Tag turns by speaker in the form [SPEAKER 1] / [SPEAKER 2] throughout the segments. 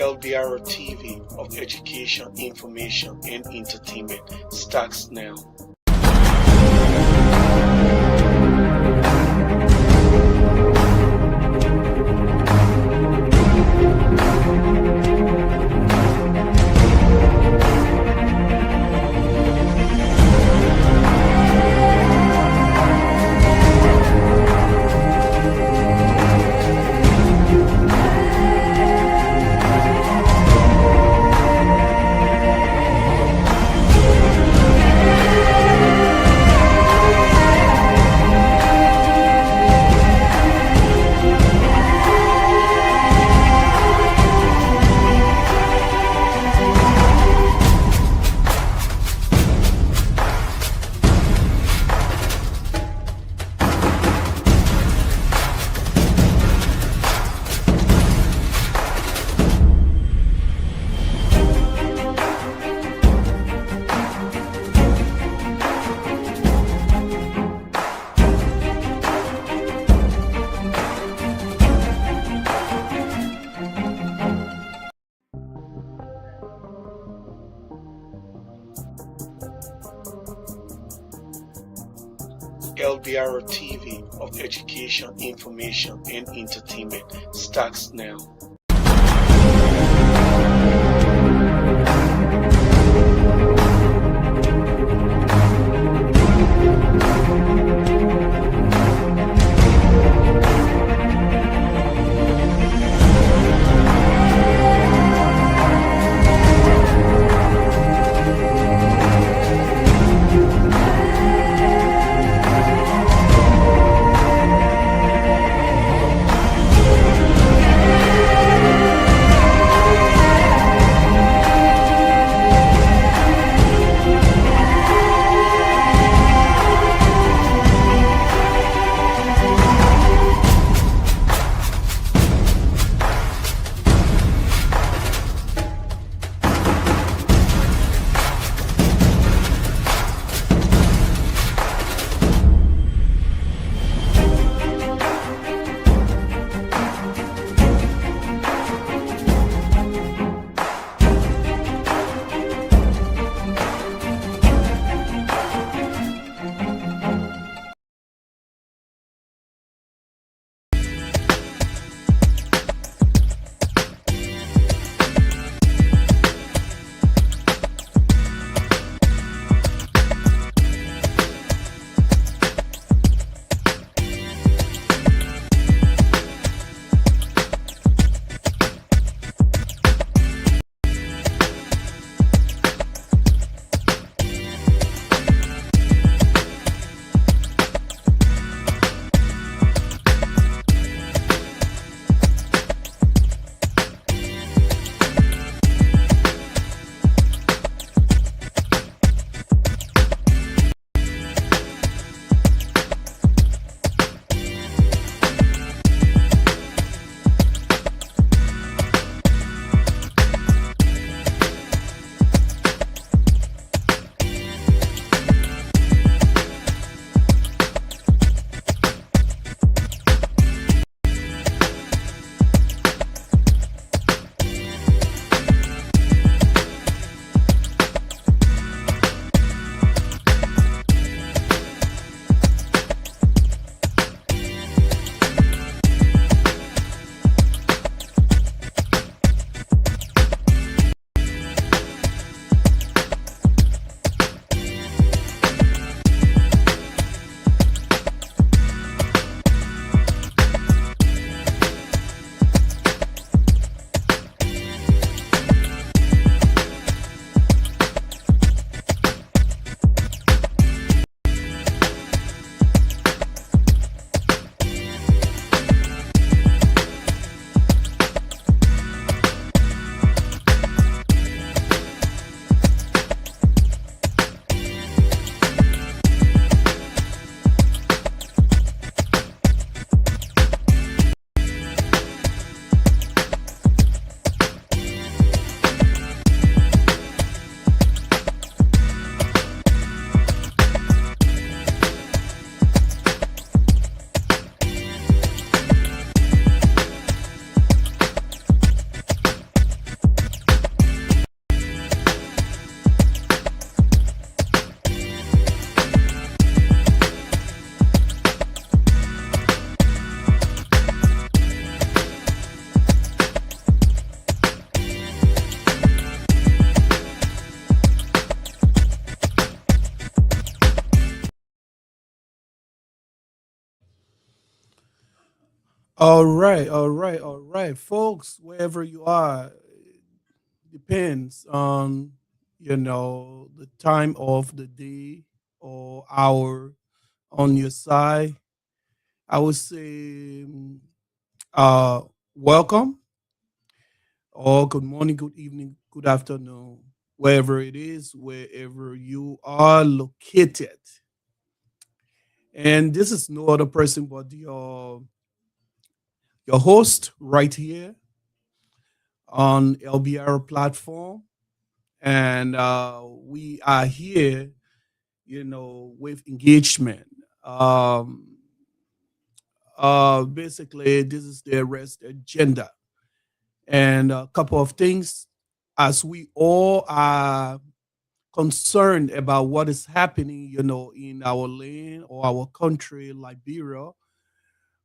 [SPEAKER 1] LBR TV of education, information, and entertainment starts now. LBR TV of education, information, and entertainment starts now.
[SPEAKER 2] All right, folks, wherever you are, depends on the time of the day or hour on your side. I would say, uh, welcome, or good morning, good evening, good afternoon, wherever it is, wherever you are located. And this is no other person but your host right here on LBR platform. And we are here, with engagement. Um, Basically, this is the arrest agenda. And a couple of things as we all are concerned about what is happening, in our land or our country, Liberia.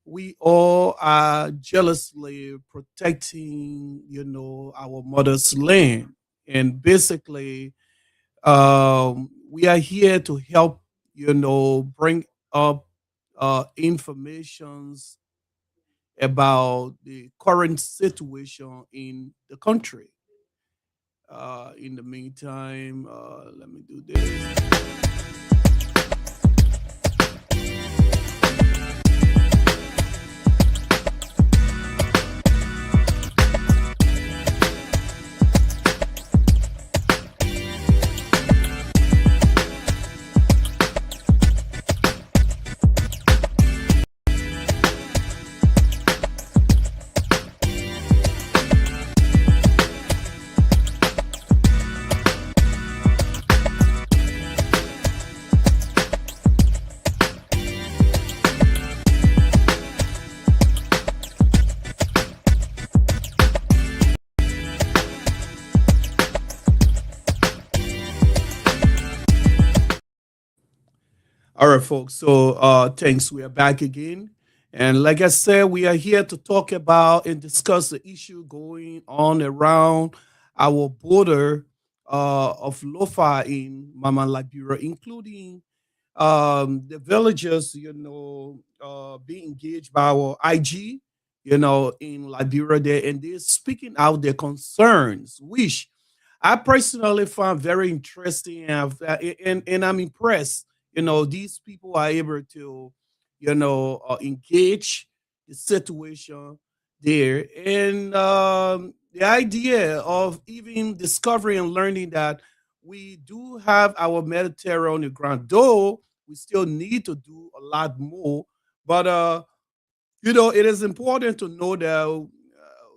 [SPEAKER 2] We all are jealously protecting, our mother's land. And basically, we are here to help, bring up informations about the current situation in the country. In the meantime, let me do this. All right, folks. So, thanks. We are back again. And like I said, we are here to talk about and discuss the issue going on around our border of Lofa in Mama Liberia, including the villagers, being engaged by our IG, in Liberia there, and they're speaking out their concerns, which I personally found very interesting, and I'm impressed. These people are able to, engage the situation there, and the idea of even discovering and learning that we do have our military on the ground, though we still need to do a lot more. But it is important to know that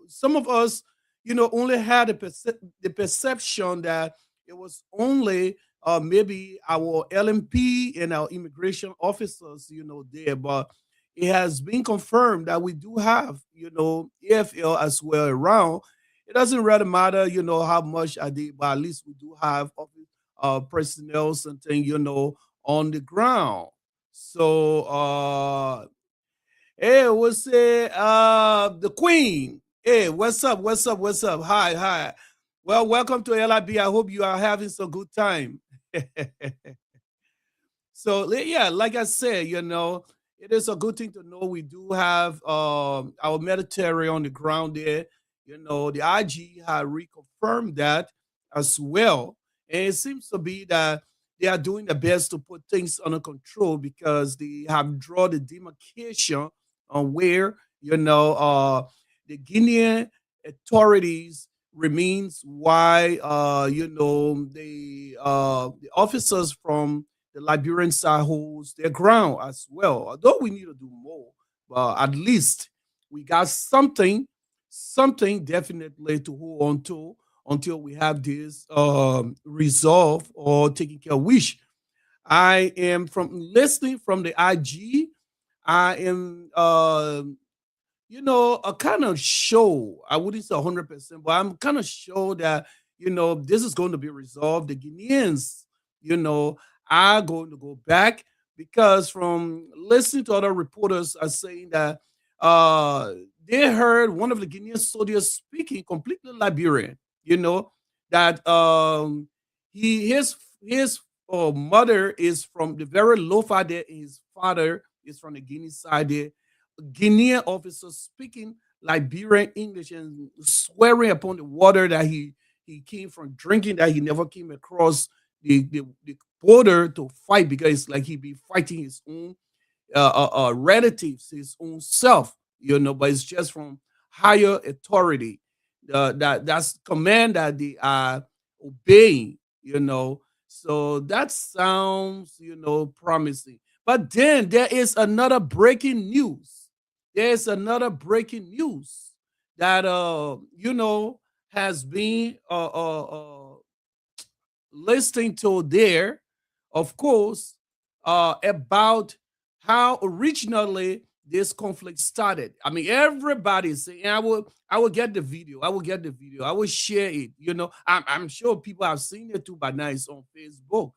[SPEAKER 2] some of us, only had the perception that it was only maybe our LMP and our immigration officers, there. But it has been confirmed that we do have, AFL as well around. It doesn't really matter, how much I did, but at least we do have personnel, something, on the ground. So, hey, what's it? The Queen. Hey, what's up? What's up? What's up? Hi, hi. Well, welcome to LIB. I hope you are having some good time. So yeah, like I said, it is a good thing to know we do have our military on the ground there. The IG had reconfirmed that as well, and it seems to be that they are doing their best to put things under control because they have drawn the demarcation on where the Guinean authorities remains why the officers from the Liberian side holds their ground as well. Although we need to do more, but at least we got something definitely to hold on to until we have this resolve or taking care of. Which I am from listening from the IG. I am a kind of show. I wouldn't say 100%, but I'm kind of sure that this is going to be resolved. The Guineans, you know, are going to go back because from listening to other reporters are saying that uh they heard one of the Guinean soldiers speaking completely Liberian. That his mother is from the very Lofa there, and his father is from the Guinea side there, Guinean officer speaking Liberian English and swearing upon the water that he came from drinking, that he never came across the border to fight, because it's like he be fighting his own relatives, his own self, but it's just from higher authority. That's command that they are obeying, So that sounds, promising. But then there is another breaking news. There's another breaking news that has been listening to there, of course, about how originally this conflict started. I mean, everybody's saying, I will get the video. I will get the video. I will share it. I'm sure people have seen it too, but now it's on Facebook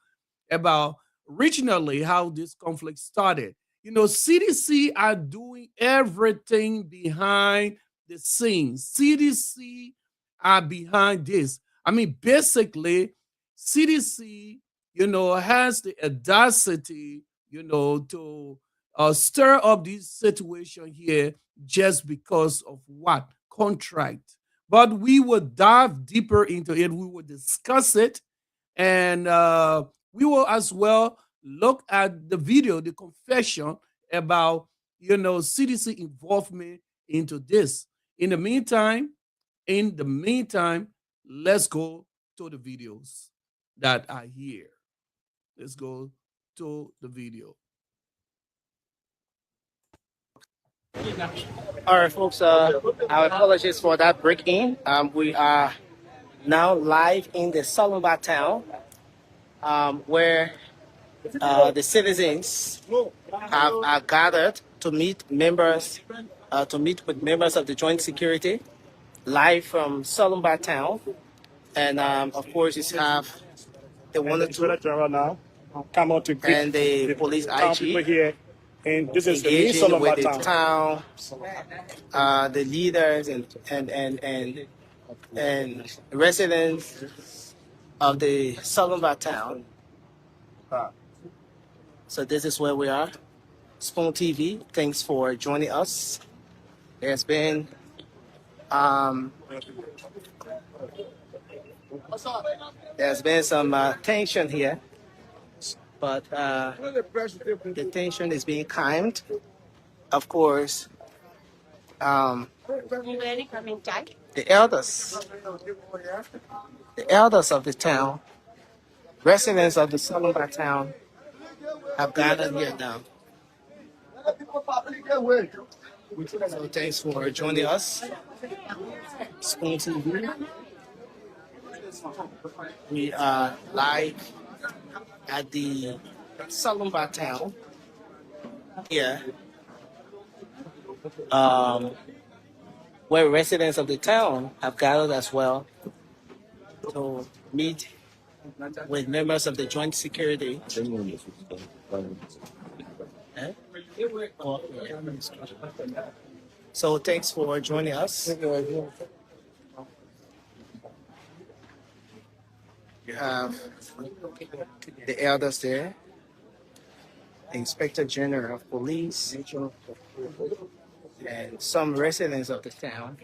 [SPEAKER 2] about originally how this conflict started. CDC are doing everything behind the scenes. CDC are behind this. I mean, basically, CDC, has the audacity, to stir up this situation here just because of what? Contract. But we will dive deeper into it. We will discuss it. And we will as well look at the video, the confession about, CDC involvement into this. In the meantime, let's go to the videos that are here. Let's go to the video.
[SPEAKER 3] All right, folks. Our apologies for that break-in. We are now live in the Sorluma Town, where the citizens are gathered to meet with members of the Joint Security, live from Sorluma Town, and of course, you have the one and two and the police IG
[SPEAKER 4] here. And this is the
[SPEAKER 3] engaging with the
[SPEAKER 4] town,
[SPEAKER 3] the leaders and residents of the Sorlum Town. So this is where we are. Spoon TV, thanks for joining us. There's been some tension here, but the tension is being calmed. Of course, the elders of the town, residents of the Sorlum Town, have gathered here now. So thanks for joining us. Spoon TV. We are live at the Sorlum Town here, where residents of the town have gathered as well to meet with members of the Joint Security. So thanks for joining us. You have the elders there, the Inspector General of Police, and some residents of the town.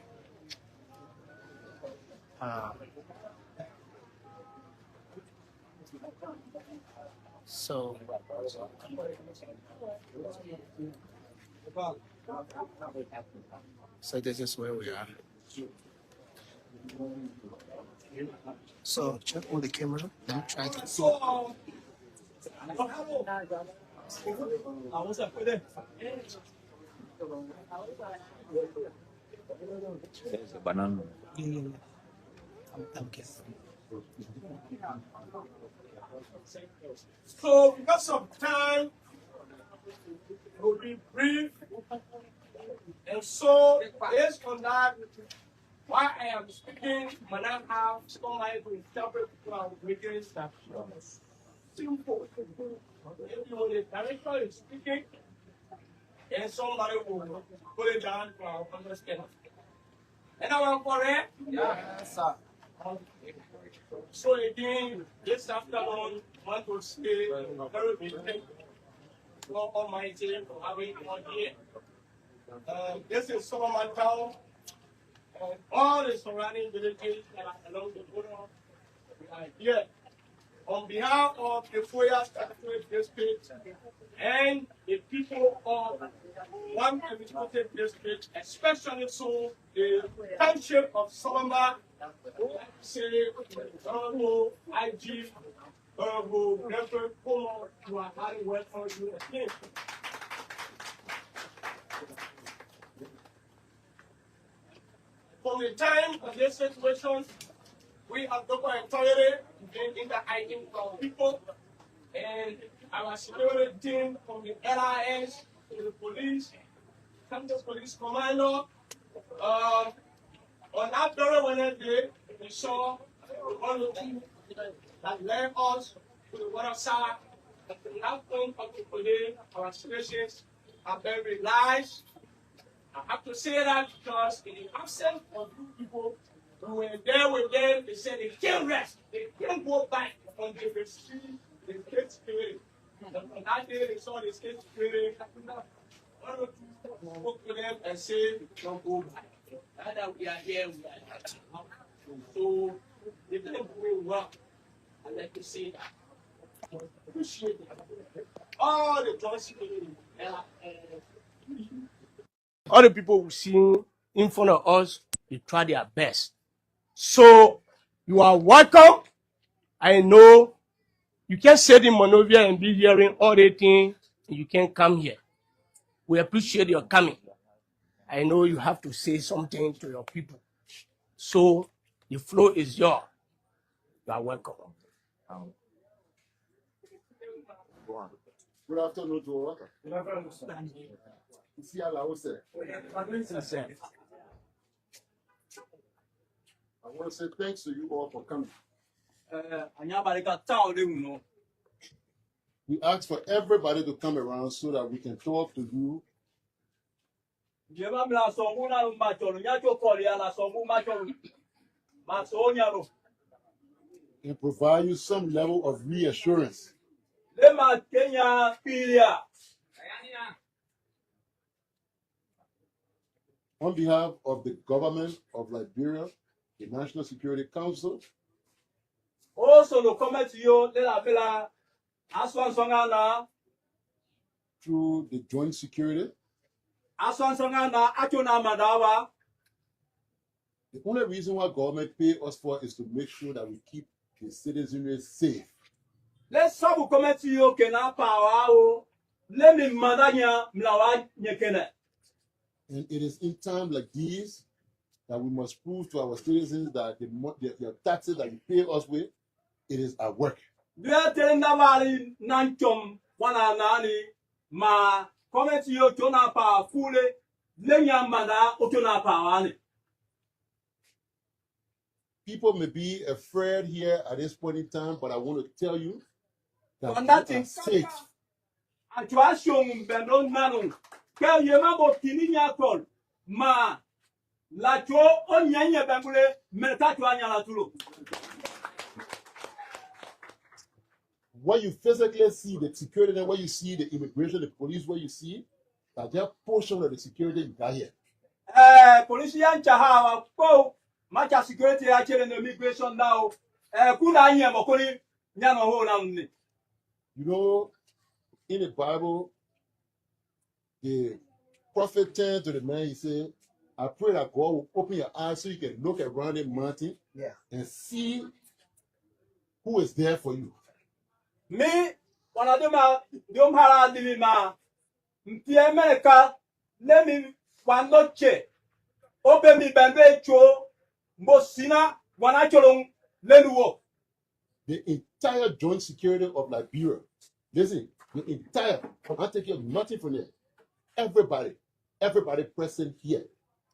[SPEAKER 3] So this is where we are. So check on the camera. I'm trying to see.
[SPEAKER 5] There's a banana.
[SPEAKER 3] I'm guessing.
[SPEAKER 4] So we got some time. We'll be brief. And so based on that, while I am speaking, Madam have somebody to interpret our meeting stuff. Simple. If the director is speaking, and somebody will put it down for our understanding. And I want correct? Yes, sir. So again, this afternoon, I want to say very big thank you to God Almighty for having one here. This is Sorluma Town and all the surrounding villages that are along the border. We are here on behalf of the Foya Statutory District and the people of one administrative district, especially so the township of Sorluma, say, Honorable IG, Honorable Reverend Paul, who are highly welcome you again. From the time of this situation, we have documented in the hiding from people and our security team from the LIS to the police, Campus Police Commando. On that very Wednesday, we saw one of them that led us to the water side. At that point of the today, our situations have been realized. I have to say that because in the absence of you people who were there with them, they said they can't rest, they can't go back until they see the state spirit. And on that day, they saw the state spirit. One or two spoke to them and said, don't go back. Now that we are here, we are here. So they've been doing well. I'd like to say that. Appreciate it. All the joint security. All the people who see in front of us, they try their best. So you are welcome. I know you can sit in Monrovia and be hearing all the things. You can come here. We appreciate your coming. I know you have to say something to your people. So the floor is yours. You are welcome.
[SPEAKER 6] Good afternoon to all. Ici à la hausse. I want to say thanks to you all for coming. We ask for everybody to come around so that we can talk to you. And provide you some level of reassurance. On behalf of the government of Liberia, the National Security Council, through the joint security, the only reason why government pay us for is to make sure that we keep the citizenry safe.
[SPEAKER 5] Let's have a comment to you. Can I power? Let me madanya mlawa nyekene.
[SPEAKER 6] And it is in times like these that we must prove to our citizens that the taxes that you pay us with, it is at work.
[SPEAKER 5] We are telling Navali Nanchom, Wananani, ma comment to you, Tona Power, Fule, Lenya Mada, Otona Power.
[SPEAKER 6] People may be afraid here at this point in time, but I want to tell you that you are safe.
[SPEAKER 5] Can you remember Kininya call? Ma la cho on yanya bangule mercatu anyala tulo.
[SPEAKER 6] When you physically see the security, when you see the immigration, the police, where you see that their portion of the security you got here.
[SPEAKER 5] Polician chahawa po much security actually in the immigration now. Kuna anya mokoni nyama ho na unni.
[SPEAKER 6] You know, in the Bible, the prophet turned to the man, he said, I pray that God will open your eyes so you can look around the mountain and see who is there for you.
[SPEAKER 5] Me, when I do my Domhara Dilima, Mpia America, let me one noche. Open me Bambe Cho, Mosina, Wanacholong, Lenuo.
[SPEAKER 6] The entire joint security of Liberia. Listen, the entire, I'll take you nothing from there. Everybody present here.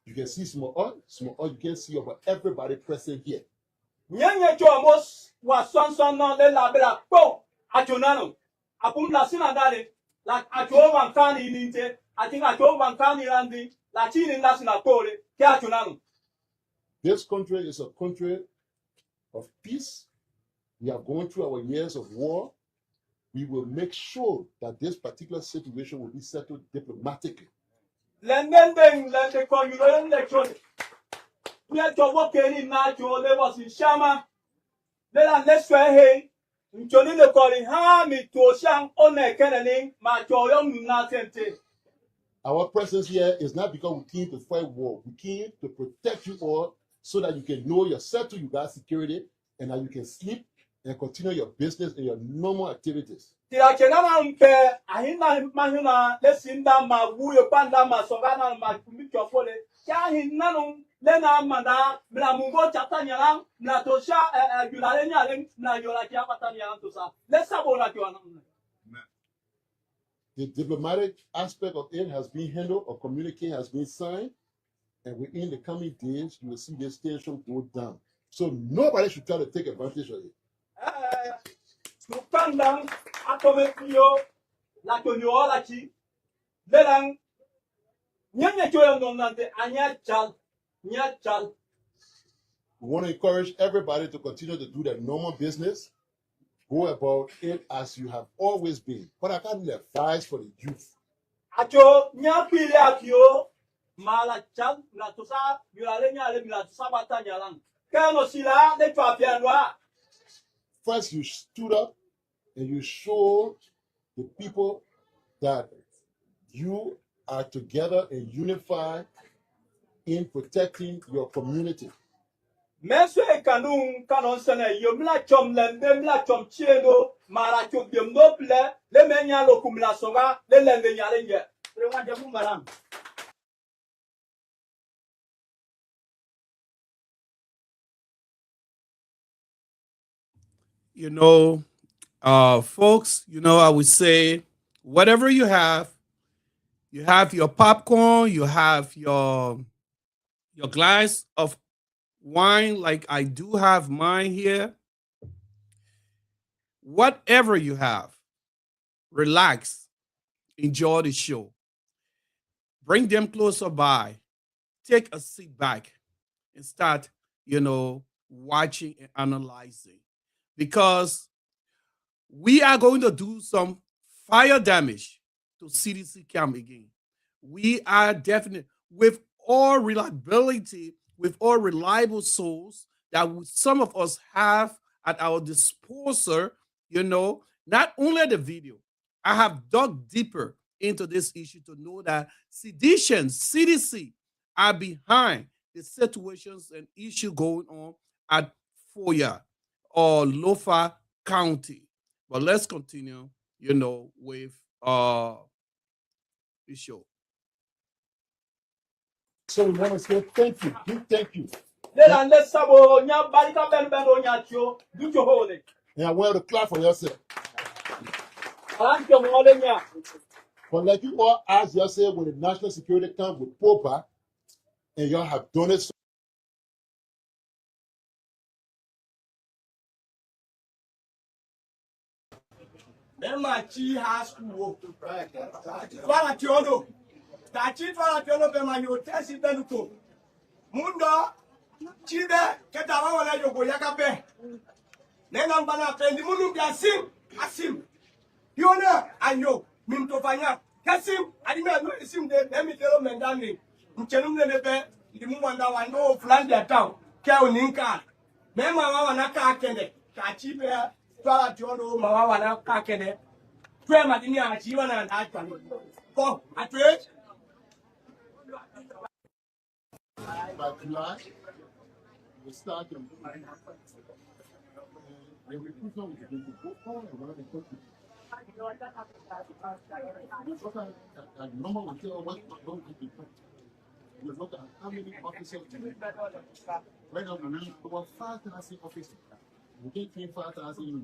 [SPEAKER 6] You can see small, you can see over everybody present here.
[SPEAKER 5] Nyanya Chomos was son non de la bella po, Achonano. Apum la Sinadale, like Acho Wankani Ninte, I think Acho Wankani Randi, Latin National Pole, Kachonano.
[SPEAKER 6] This country is a country of peace. We are going through our years of war. We will make sure that this particular situation will be settled diplomatically.
[SPEAKER 5] Lending, lending for you, lending. We are to work in natural levels in Shama. Then I next way, hey, Johnny the calling, ha, me to Shang on a cannoning, my joy, nothing.
[SPEAKER 6] Our presence here is not because we came to fight war. We came to protect you all so that you can know you're settled, you got security, and that you can sleep and continue your business and your normal activities. The diplomatic aspect of it has been handled, or communique has been signed, and within the coming days, you will see this station go down. So nobody should try to take advantage of it. We want to encourage everybody to continue to do their normal business. Go about it as you have always been. But I got an advice for the youth. First, you stood up and you showed the people that you are together and unified in protecting your community.
[SPEAKER 2] You know, folks, you know, I would say whatever you have your popcorn, you have your glass of wine, like I do have mine here. Whatever you have, relax, enjoy the show. Bring them closer by, take a seat back, and start, you know, watching and analyzing. Because we are going to do some fire damage to CDC camp again. We are definitely, with all reliability, with all reliable source that some of us have at our disposal, you know, not only the video, I have dug deeper into this issue to know that seditions, CDC, are behind the situations and issue going on at Foya or Lofa County. But let's continue, you know, with the show.
[SPEAKER 6] So we want to say thank you. Big thank you.
[SPEAKER 5] And I
[SPEAKER 6] want you to clap for yourself. But like you all ask yourself when the national security comes with POPA, and y'all have done it.
[SPEAKER 4] High school. Mundo, Chibe, Ketawa, wala yoko yakabe. Nena mbana pendi munu biasim, asim. Yona, anyo, mintofanya. Kasim, adina no isim de emitelo mendani. Mchenum nebe, limu wanda wando flan dia town. Kia uninka. Mema wawa na kakende. Kachibe, twala tiono mawawa na kakende. Twe madini achiwa na ndachwa. Ko, atwe.
[SPEAKER 6] By July, we start the recruitment will begin to go on around the country. At number will tell what going to be. We look at how many officers. Right now, we need about 5,000 officers. We can't train 5,000 in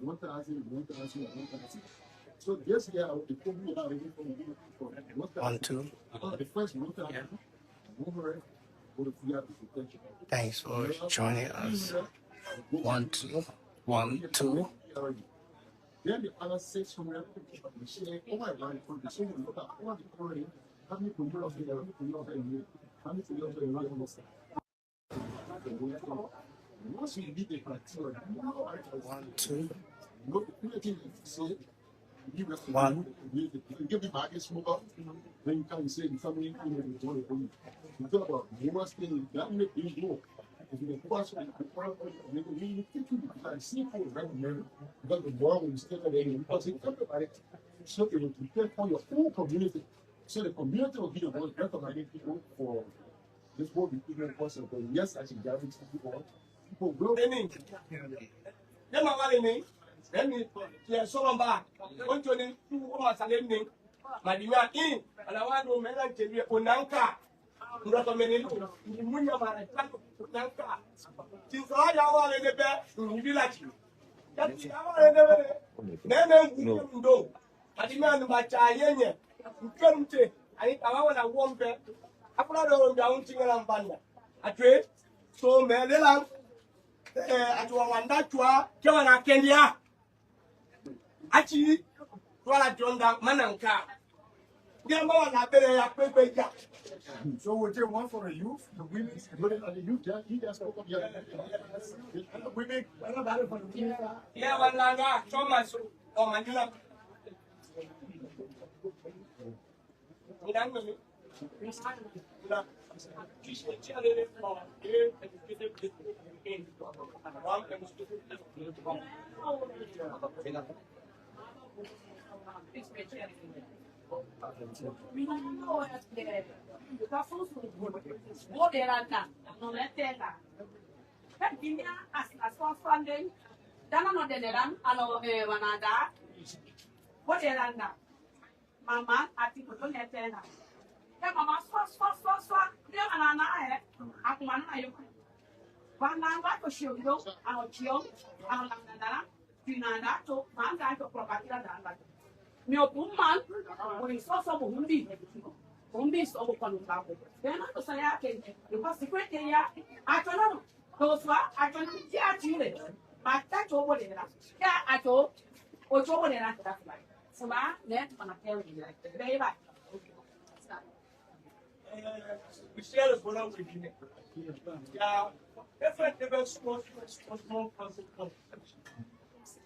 [SPEAKER 6] 1,000, 1,000. So this year, I will be probably for
[SPEAKER 3] 1, 2.
[SPEAKER 6] The first 1,000.
[SPEAKER 3] Thanks for joining us. 1, 2. 1, 2.
[SPEAKER 6] Then the other 600 we say, oh my God, for the same look at all the quarry, how many people of the how many people of the once you meet the criteria,
[SPEAKER 3] 1, 2.
[SPEAKER 6] no, say One. You give me my smoke, then you come say something you talk about most things that make you go. If you question you see for recommend because the world is still there because it everybody so it will prepare for your own community. So the community will be the one recommending people for this will be even possible. But yes, I should guarantee people will.
[SPEAKER 4] Then my money, then me, yeah, so I'm back. Going to the two almost a living. My dear in, and I want to manage to be a Unanka. Recommending you, Munya, Unanka. Since I want in the bed, you be like you. That's our then you do. I demand my child, you come to, I want a warm bed. I put out down to a banda. I trade, so many lamb. Atwa wanda twa kewana Kenya achi twala jonda mananka ngamba wana bele ya pepe ya.
[SPEAKER 6] So we take one for the youth, the women, and the youth. He just spoke up here. The women, for the women.
[SPEAKER 4] Yeah, wala Thomas o manjula. Ndango mi.
[SPEAKER 7] Mama, ati kutonya tena. Mama, swa. Dia anak aku mana ayo. Wananga ko shiodo, ano chio, ano nangana, pinanda to, manga to propaganda danda. Mio puman, o so bumbi. Bumbi so ko kanunga ko. Dena to saya ke, ko secret ya. Atono, to swa, atono ya chile. Mata to bo dena. Ya ato, o to bo dena ta fly. Sma, ne mana tell you like. Very bad.
[SPEAKER 4] We share the bonus with you. Yeah, different small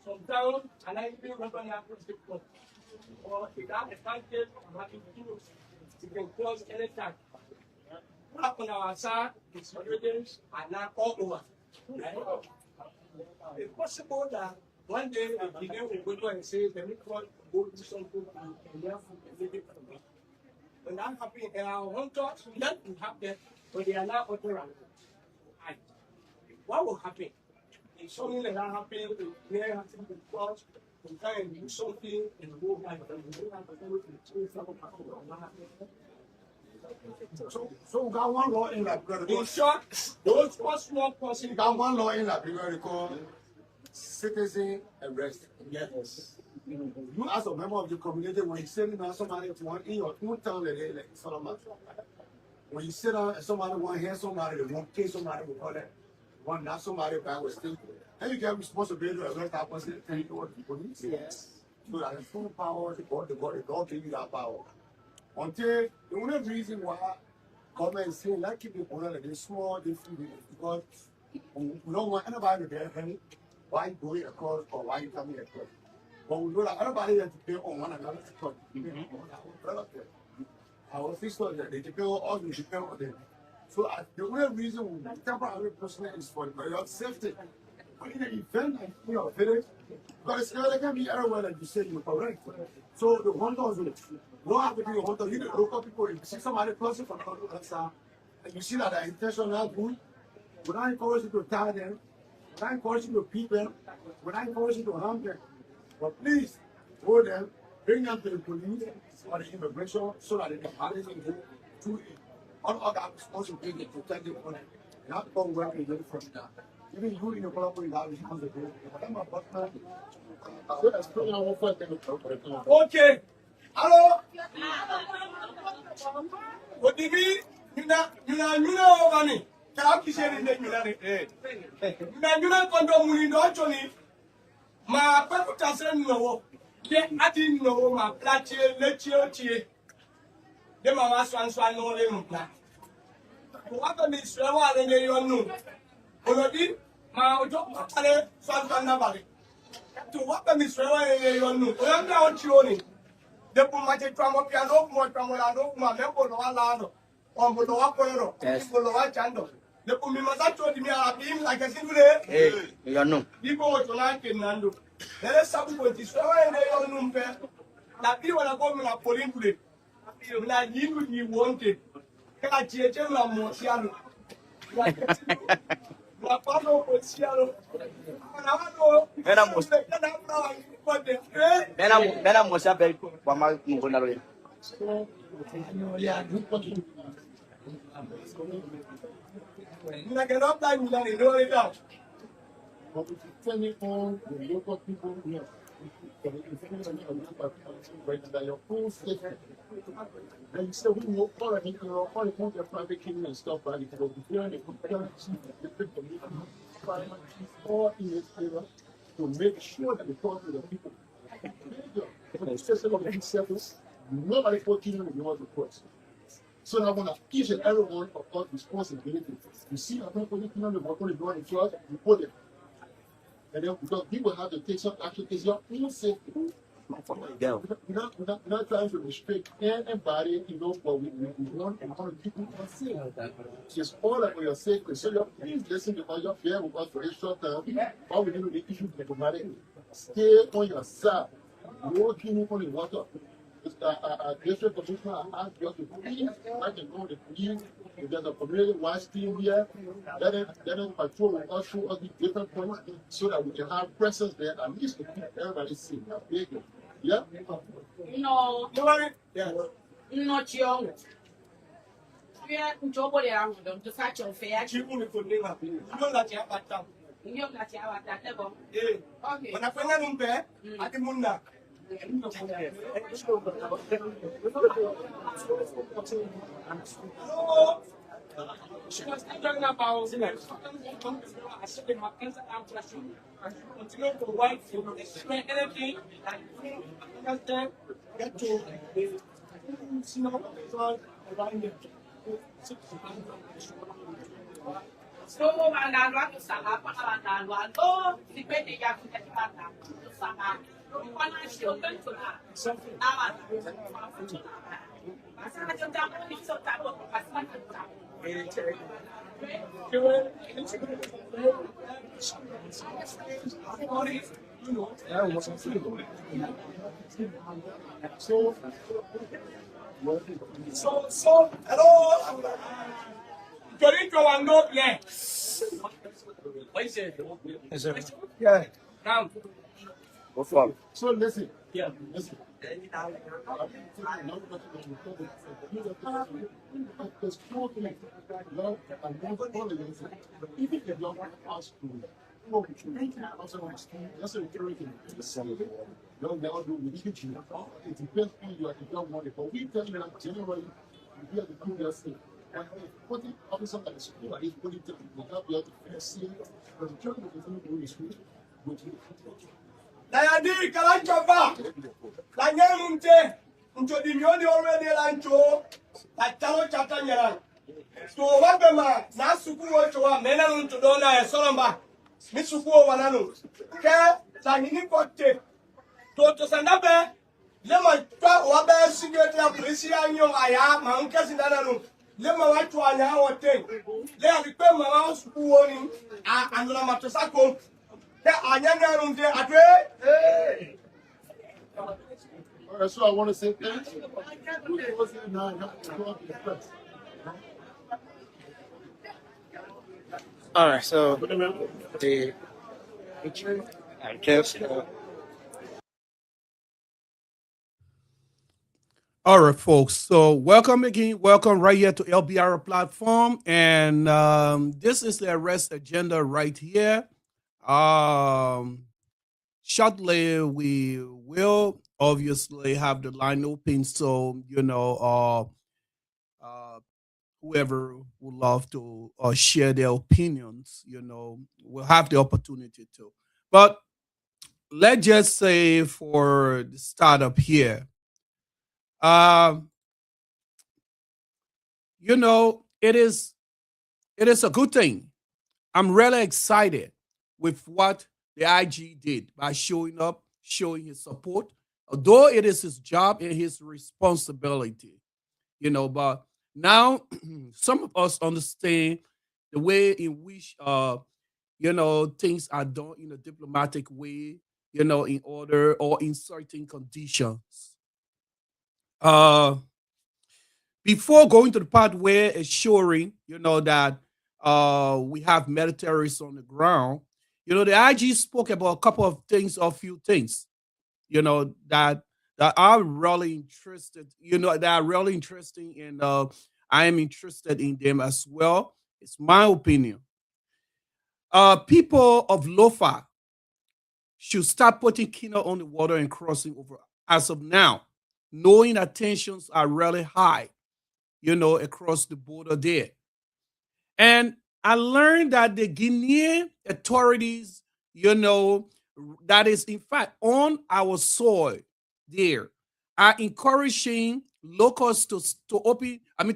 [SPEAKER 4] from town, and I feel we're going to have to stick with. Or if that advantage of having tools, you can close anytime. Up on our side, it's residents are now all over. It's possible that one day we will go and say, let me go do something and therefore live it from me. When that happens in our home church, that will happen, but they are not authorized. What will happen? If something like that happens, we have to be close, we try and do something and go back and we have to do
[SPEAKER 6] So we got one law in Liberia.
[SPEAKER 4] in short, those small persons
[SPEAKER 6] We got one law in Liberia called citizen arrest.
[SPEAKER 4] yes.
[SPEAKER 6] You as a member of the community, when you send somebody to one in your own town, like Sorlum, when you sit down and somebody want to hear somebody, they want to kill somebody, we call that one, not somebody back with still. And you get responsibility to arrest that person and you go to the police.
[SPEAKER 4] Yes.
[SPEAKER 6] So that the full power, the God give you that power. Until the only reason why government is saying, like keep people like this small, this because we don't want anybody to get hurt. Why you going across or why you coming across? But we know that everybody has to pay on one another because our relative, our sisters, they depend on us, we depend on them. So the only reason we temporary person is for your safety. But in an event like in your village, because it can be everywhere like you say you're correct. So the hunters don't have to be a hunter. You the local people, if you see somebody crossing from the other side, and you see that the intention not good, we don't encourage you to tie them, we don't encourage you to beat them, we don't encourage you to harm them. But please, go them, bring them to the police or the immigration so that they can manage and go to all other responsibility to protect them from it. You have to go work and get it from that. Even you in the collaborative house, you have to go. So that's pretty on one foot.
[SPEAKER 4] Okay. Hello. What do you mean? You know, money. Can you share it? You know, condom we know actually. My people can say no. I didn't know my plache, let you. The mama swan no lemon plat. What on this level and you know? Already, my job, swan nobody. To what the Israel you I'm not showing. The Pumate Tramo Piano, Motamano, Mambo, Alano, or Moloa Poro, Moloa Chando. The Pumimasato to me are being like a single day. You know. People to like in Nando. There is some point Israel and they don't know. That people are going to pull into it. Like you wanted. Can I change them? Mosiano.
[SPEAKER 3] Mena mosa bel kwa ma mungona lo.
[SPEAKER 6] But if you turn it on the local people, yes. That your own safety. And so we will call it, all the point of private clinic and stuff, right? It will be here, the community, all in this area to make sure that we talk to the people. Especially of these service, nobody working with the reports. So I want each and every one of us responsibility. You see, I'm not putting on the work on the door in front, report it. And then because people have to take some action, it's your own safety. We're not trying to restrict anybody, but we want people to safe. It's all about your safety. So you're please listen because you're fair with us for a short time. All we do is the issue diplomatic. Stay on your side. Working on the water. District commissioner asked you to please, I can go to the police. If there's a community-wide team here, let them patrol with us, show us the different points so that we can have presence there at least to keep everybody safe. Yeah?
[SPEAKER 7] No.
[SPEAKER 4] Yeah.
[SPEAKER 7] Not young. We are trouble around them to such a fair.
[SPEAKER 4] You know that you have a town.
[SPEAKER 7] You know that you have that level. Okay.
[SPEAKER 4] When I find a room there, I can move that. She was talking about continue to work for explain anything understand get to
[SPEAKER 7] So, and I to Saha, and one, oh, the petty young to Saha. One I still going to that. Something now.
[SPEAKER 4] So, hello. Going to one note, yeah. What is it? Yeah. Come.
[SPEAKER 6] So listen.
[SPEAKER 4] Yeah.
[SPEAKER 6] Listen. There's four things. Love and never tolerance. Even if you don't ask to that's a encouraging. Don't never do with you. It depends on you if you don't want it. But we tell you that generally, we have to do that thing. And if putting officer at the school, at least putting them, we have to see it. But the children continue to do this week, which
[SPEAKER 4] Nayadi Kalanchova, Lanyamunte, into the Mioni already Lancho, like Talo Chatanyaran. So, what the man, Nasuku to a Menanun to Dona and Solomba, Misuku Wananu, Care, Lanini Pote, to Sandabe, Lemon, Wabe, Secretary of Police, I am, my uncle Sinanu, Lemon, what to an hour thing. They have become my house warning, and Lamatosako.
[SPEAKER 6] So I want to say thanks.
[SPEAKER 3] All right, so the I guess.
[SPEAKER 2] All right, folks. So welcome again. Welcome right here to LBR platform. And this is the arrest agenda right here. Shortly, we will obviously have the line open. So, whoever would love to share their opinions, will have the opportunity to. But let's just say for the startup here, it is a good thing. I'm really excited with what the IG did by showing up, showing his support, although it is his job and his responsibility, but now some of us understand the way in which things are done in a diplomatic way, in order or in certain conditions. Before going to the part where assuring, that we have militaries on the ground, the IG spoke about a couple of things, or a few things, that are really interested, that are really interesting, and I am interested in them as well. It's my opinion. People of Lofa should start putting Kino on the water and crossing over as of now, knowing that tensions are really high, across the border there. And I learned that the Guinean authorities, that is in fact on our soil there, are encouraging locals to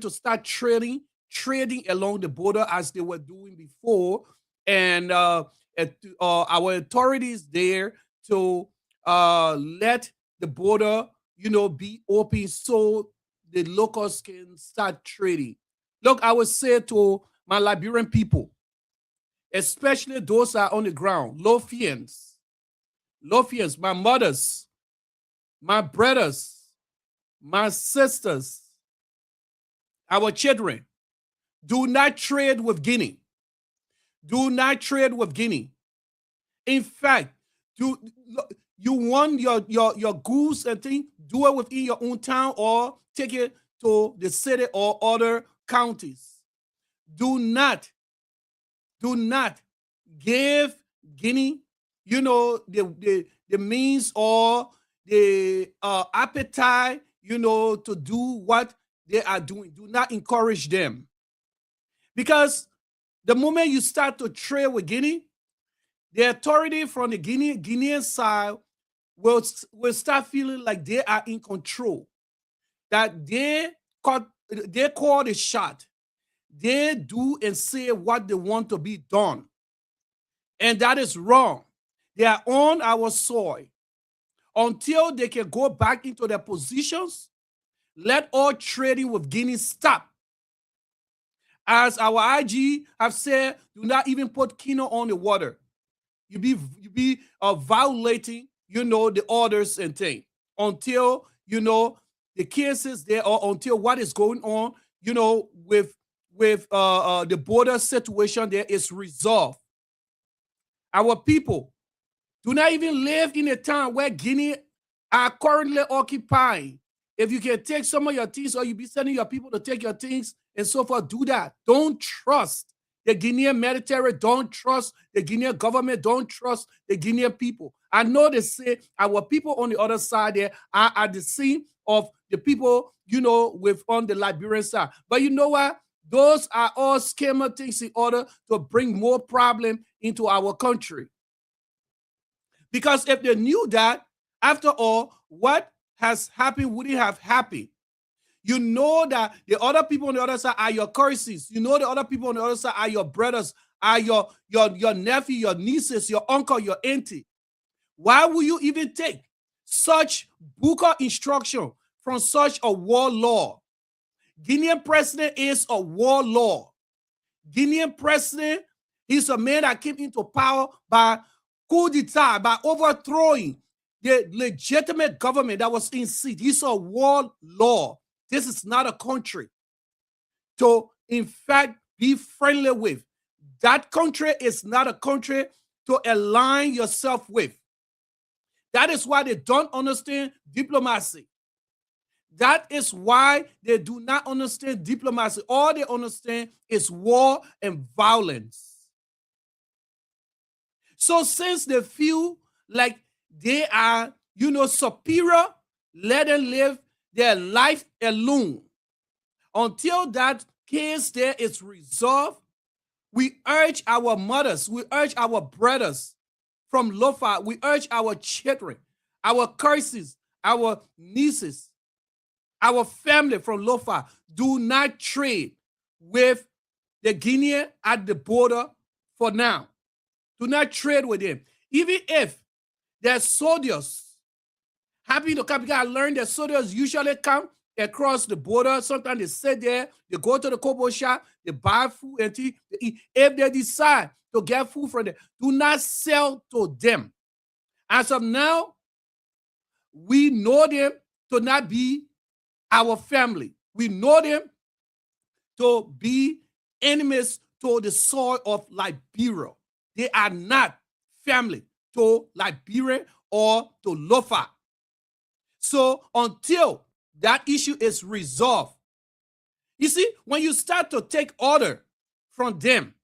[SPEAKER 2] start trading along the border as they were doing before, and our authorities there to let the border, be open so the locals can start trading. Look, I would say to my Liberian people, especially those that are on the ground, Lofians, my mothers, my brothers, my sisters, our children, do not trade with Guinea. Do not trade with Guinea. In fact, you want your goods and things, do it within your own town or take it to the city or other counties. Do not give Guinea, the means or the appetite, to do what they are doing. Do not encourage them. Because the moment you start to trade with Guinea, the authority from the Guinean side will start feeling like they are in control, that they call the shot. They do and say what they want to be done. And that is wrong. They are on our soil. Until they can go back into their positions, let all trading with Guinea stop. As our IG have said, do not even put Kino on the water. You be violating, the orders and things until, the cases there, or until what is going on, with the border situation there is resolved. Our people do not even live in a town where Guinea are currently occupying. If you can take some of your things, or you be sending your people to take your things and so forth, do that. Don't trust the Guinean military. Don't trust the Guinean government. Don't trust the Guinean people. I know they say our people on the other side there are at the scene of the people, with on the Liberian side. But you know what? Those are all scammer things in order to bring more problem into our country. Because if they knew that, after all, what has happened wouldn't have happened. You know that the other people on the other side are your curses. You know the other people on the other side are your brothers, are your nephew, your nieces, your uncle, your auntie. Why will you even take such book of instruction from such a warlord? Guinean president is a warlord. Guinean president is a man that came into power by coup d'etat, by overthrowing the legitimate government that was in seat. He's a warlord. This is not a country to, in fact, be friendly with. That country is not a country to align yourself with. That is why they don't understand diplomacy. That is why they do not understand diplomacy. All they understand is war and violence. So since they feel like they are, superior, let them live their life alone. Until that case there is resolved, we urge our mothers, we urge our brothers from Lofa, we urge our children, our curses, our nieces, our family from Lofa, do not trade with the Guinea at the border for now. Do not trade with them. Even if there's soldiers happy to come, because I learned that soldiers usually come across the border. Sometimes they sit there, they go to the kobo shop, they buy food and tea, they eat. If they decide to get food from them, do not sell to them. As of now, we know them to not be our family. We know them to be enemies to the soil of Liberia. They are not family to Liberia or to Lofa. So until that issue is resolved, you see, when you start to take order from them,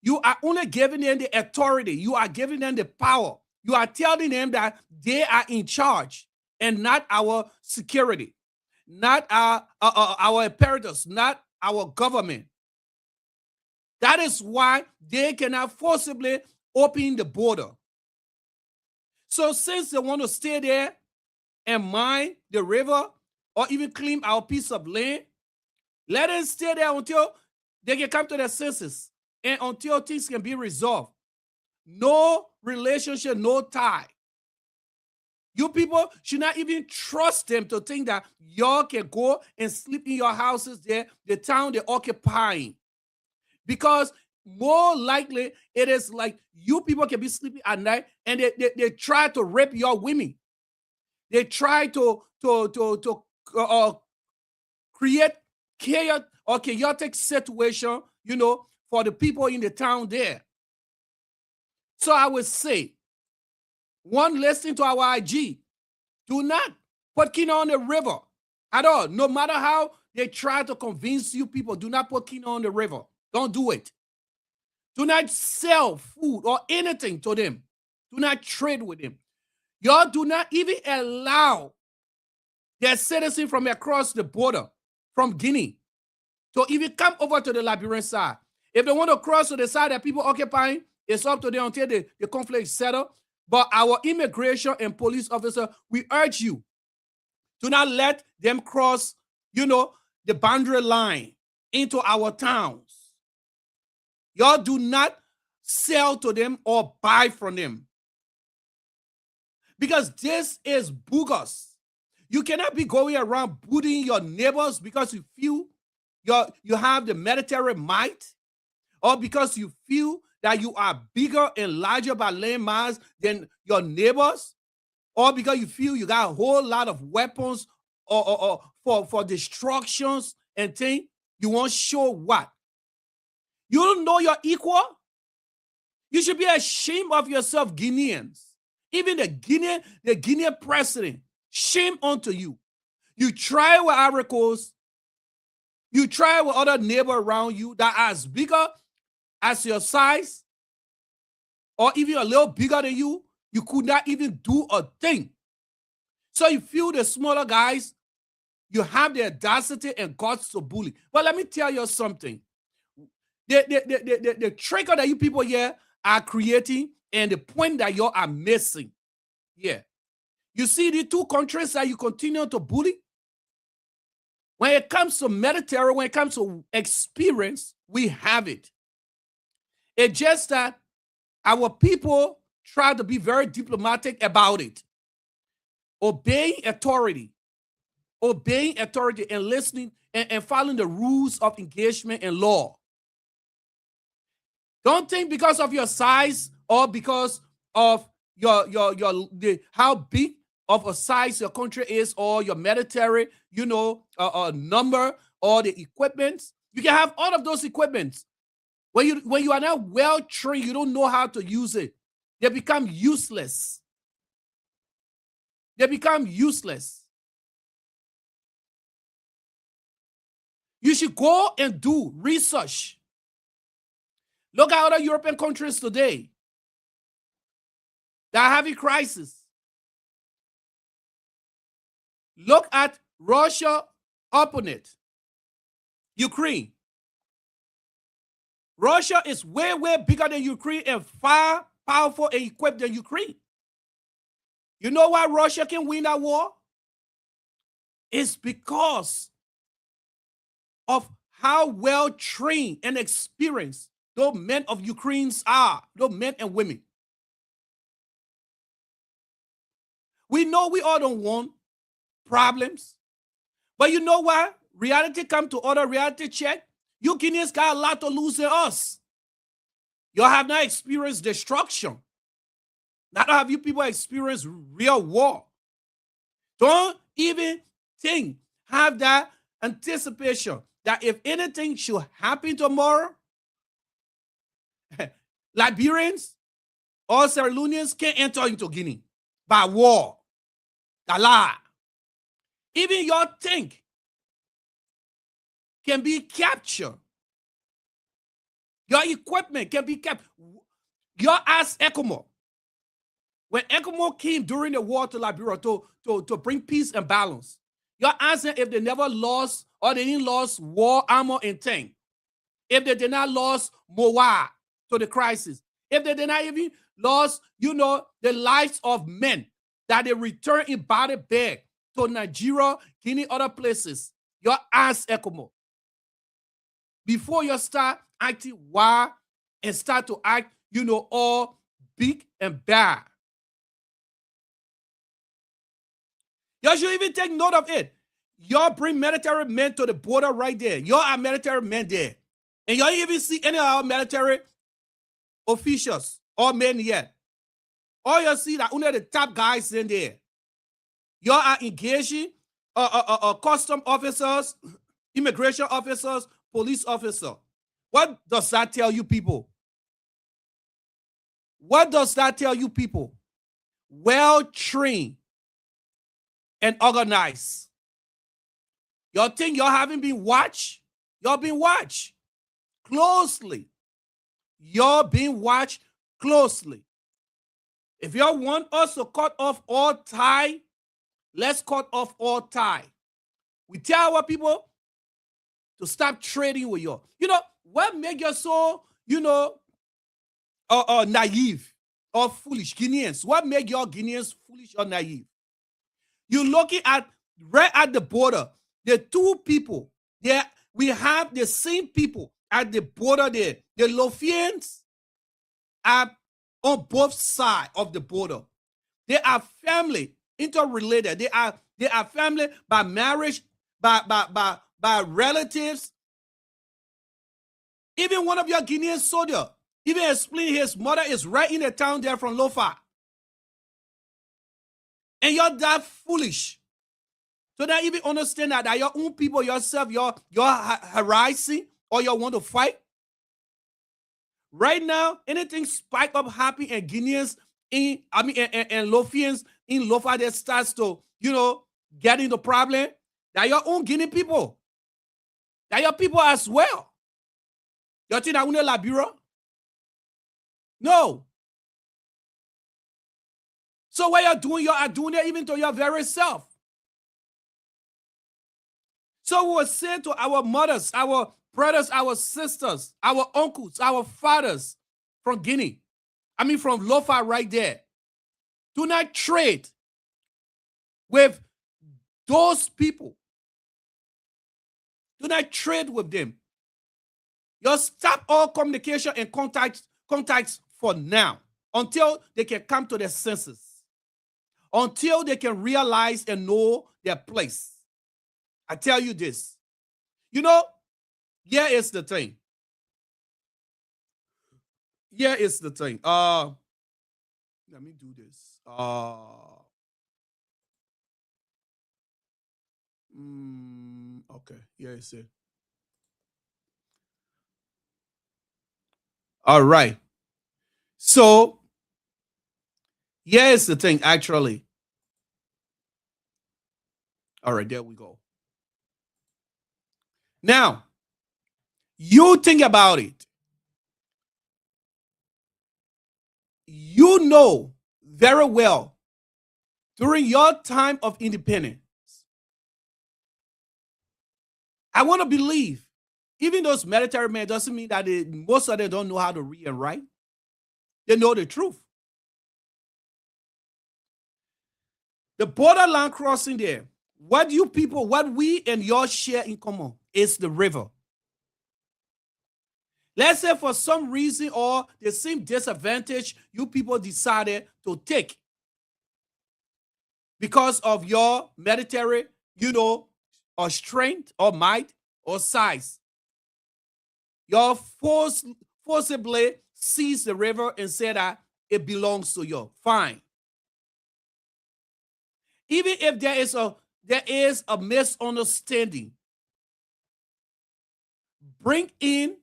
[SPEAKER 2] you are only giving them the authority. You are giving them the power. You are telling them that they are in charge and not our security, not our apparatus, not our government. That is why they cannot forcibly open the border. So since they want to stay there and mine the river or even claim our piece of land, let them stay there until they can come to their senses and until things can be resolved. No relationship, no tie. You people should not even trust them to think that y'all can go and sleep in your houses there, the town they're occupying. Because more likely it is like you people can be sleeping at night and they try to rape your women. They try to create chaotic situation, for the people in the town there. So I would say, one, listening to our IG, do not put Kino on the river at all. No matter how they try to convince you people, do not put Kino on the river. Don't do it. Do not sell food or anything to them. Do not trade with them. Y'all do not even allow their citizens from across the border, from Guinea, to even come over to the Liberian side. If they want to cross to the side that people occupying, it's up to them until the conflict is settled. But our immigration and police officer, we urge you, do not let them cross, the boundary line into our towns. Y'all do not sell to them or buy from them. Because this is bogus. You cannot be going around booting your neighbors because you feel you have the military might, or because you feel that you are bigger and larger by land mass than your neighbors, or because you feel you got a whole lot of weapons or for destructions and things. You want to show what? You don't know your equal? You should be ashamed of yourself, Guineans. Even the Guinean president, shame unto you. You try with Ivory Coast. You try with other neighbors around you that are as bigger as your size, or even a little bigger than you. You could not even do a thing. So you feel the smaller guys, you have the audacity and guts to bully. But let me tell you something. The trick that you people here are creating and the point that you are missing. Yeah. You see the two countries that you continue to bully? When it comes to military, when it comes to experience, we have it. It's just that our people try to be very diplomatic about it. Obeying authority and listening and following the rules of engagement and law. Don't think because of your size or because of how big of a size your country is or your military, number or the equipment. You can have all of those equipments. When you are not well trained, you don't know how to use it. They become useless. They become useless. You should go and do research. Look at other European countries today that are having crisis. Look at Russia opponent, Ukraine. Russia is way, way bigger than Ukraine and far powerful and equipped than Ukraine. You know why Russia can win that war? It's because of how well trained and experienced those men of Ukraine are, those men and women. We know we all don't want problems. But you know what? Reality come to order, reality check. You Guineans got a lot to lose in us. You have not experienced destruction. Not have you people experienced real war. Don't even think, have that anticipation that if anything should happen tomorrow, Liberians or Sierra Leoneans can't enter into Guinea by war. A lie. Even your tank can be captured. Your equipment can be captured. Your ass ECOMO. When ECOMO came during the war to Liberia to bring peace and balance, you're asking if they never lost or they didn't lose war armor and tank. If they did not lose MOA to the crisis. If they did not even lose, the lives of men that they return in body bag to Nigeria, Guinea, other places. Your ass ECOMO. Before you start acting wild and start to act, all big and bad. You should even take note of it. Y'all bring military men to the border right there. Y'all are military men there. And y'all even see any of our military officials or men yet. All you see that only the top guys in there. Y'all are engaging custom officers, immigration officers, police officers. What does that tell you people? What does that tell you people? Well-trained and organized. Y'all think y'all haven't been watched? Y'all been watched closely. Y'all been watched closely. If y'all want us to cut off all tie, let's cut off all tie. We tell our people to stop trading with y'all. What make you so, naive or foolish? Guineans. What make y'all Guineans foolish or naive? You're looking at right at the border. The two people there, we have the same people at the border there. The Lofians are on both sides of the border. They are family, interrelated. They are family by marriage, by relatives. Even one of your Guinean soldiers even explained his mother is right in the town there from Lofa. And you're that foolish. So that even understand that your own people yourself, you're harassing or you want to fight. Right now, anything spike up happy and Guineans and Lofians in Lofa that starts to, get into problem. That your own Guinea people. That your people as well. You think that only Liberia? No. So what you are doing it even to your very self. So we will say to our mothers, our brothers, our sisters, our uncles, our fathers from Guinea, from Lofa right there. Do not trade with those people. Do not trade with them. You stop all communication and contacts for now until they can come to their senses. Until they can realize and know their place. I tell you this. Here is the thing. Here is the thing. Let me do this. Okay, here is it. All right. So, here is the thing, actually. All right, there we go. Now, you think about it. You know very well during your time of independence, I want to believe, even those military men doesn't mean that most of them don't know how to read and write. They know the truth. The borderline crossing there, what we and y'all share in common is the river. Let's say for some reason or the same disadvantage you people decided to take. because of your military, or strength or might or size. Your forcibly seize the river and say that it belongs to you. Fine. Even if there is a misunderstanding, bring in,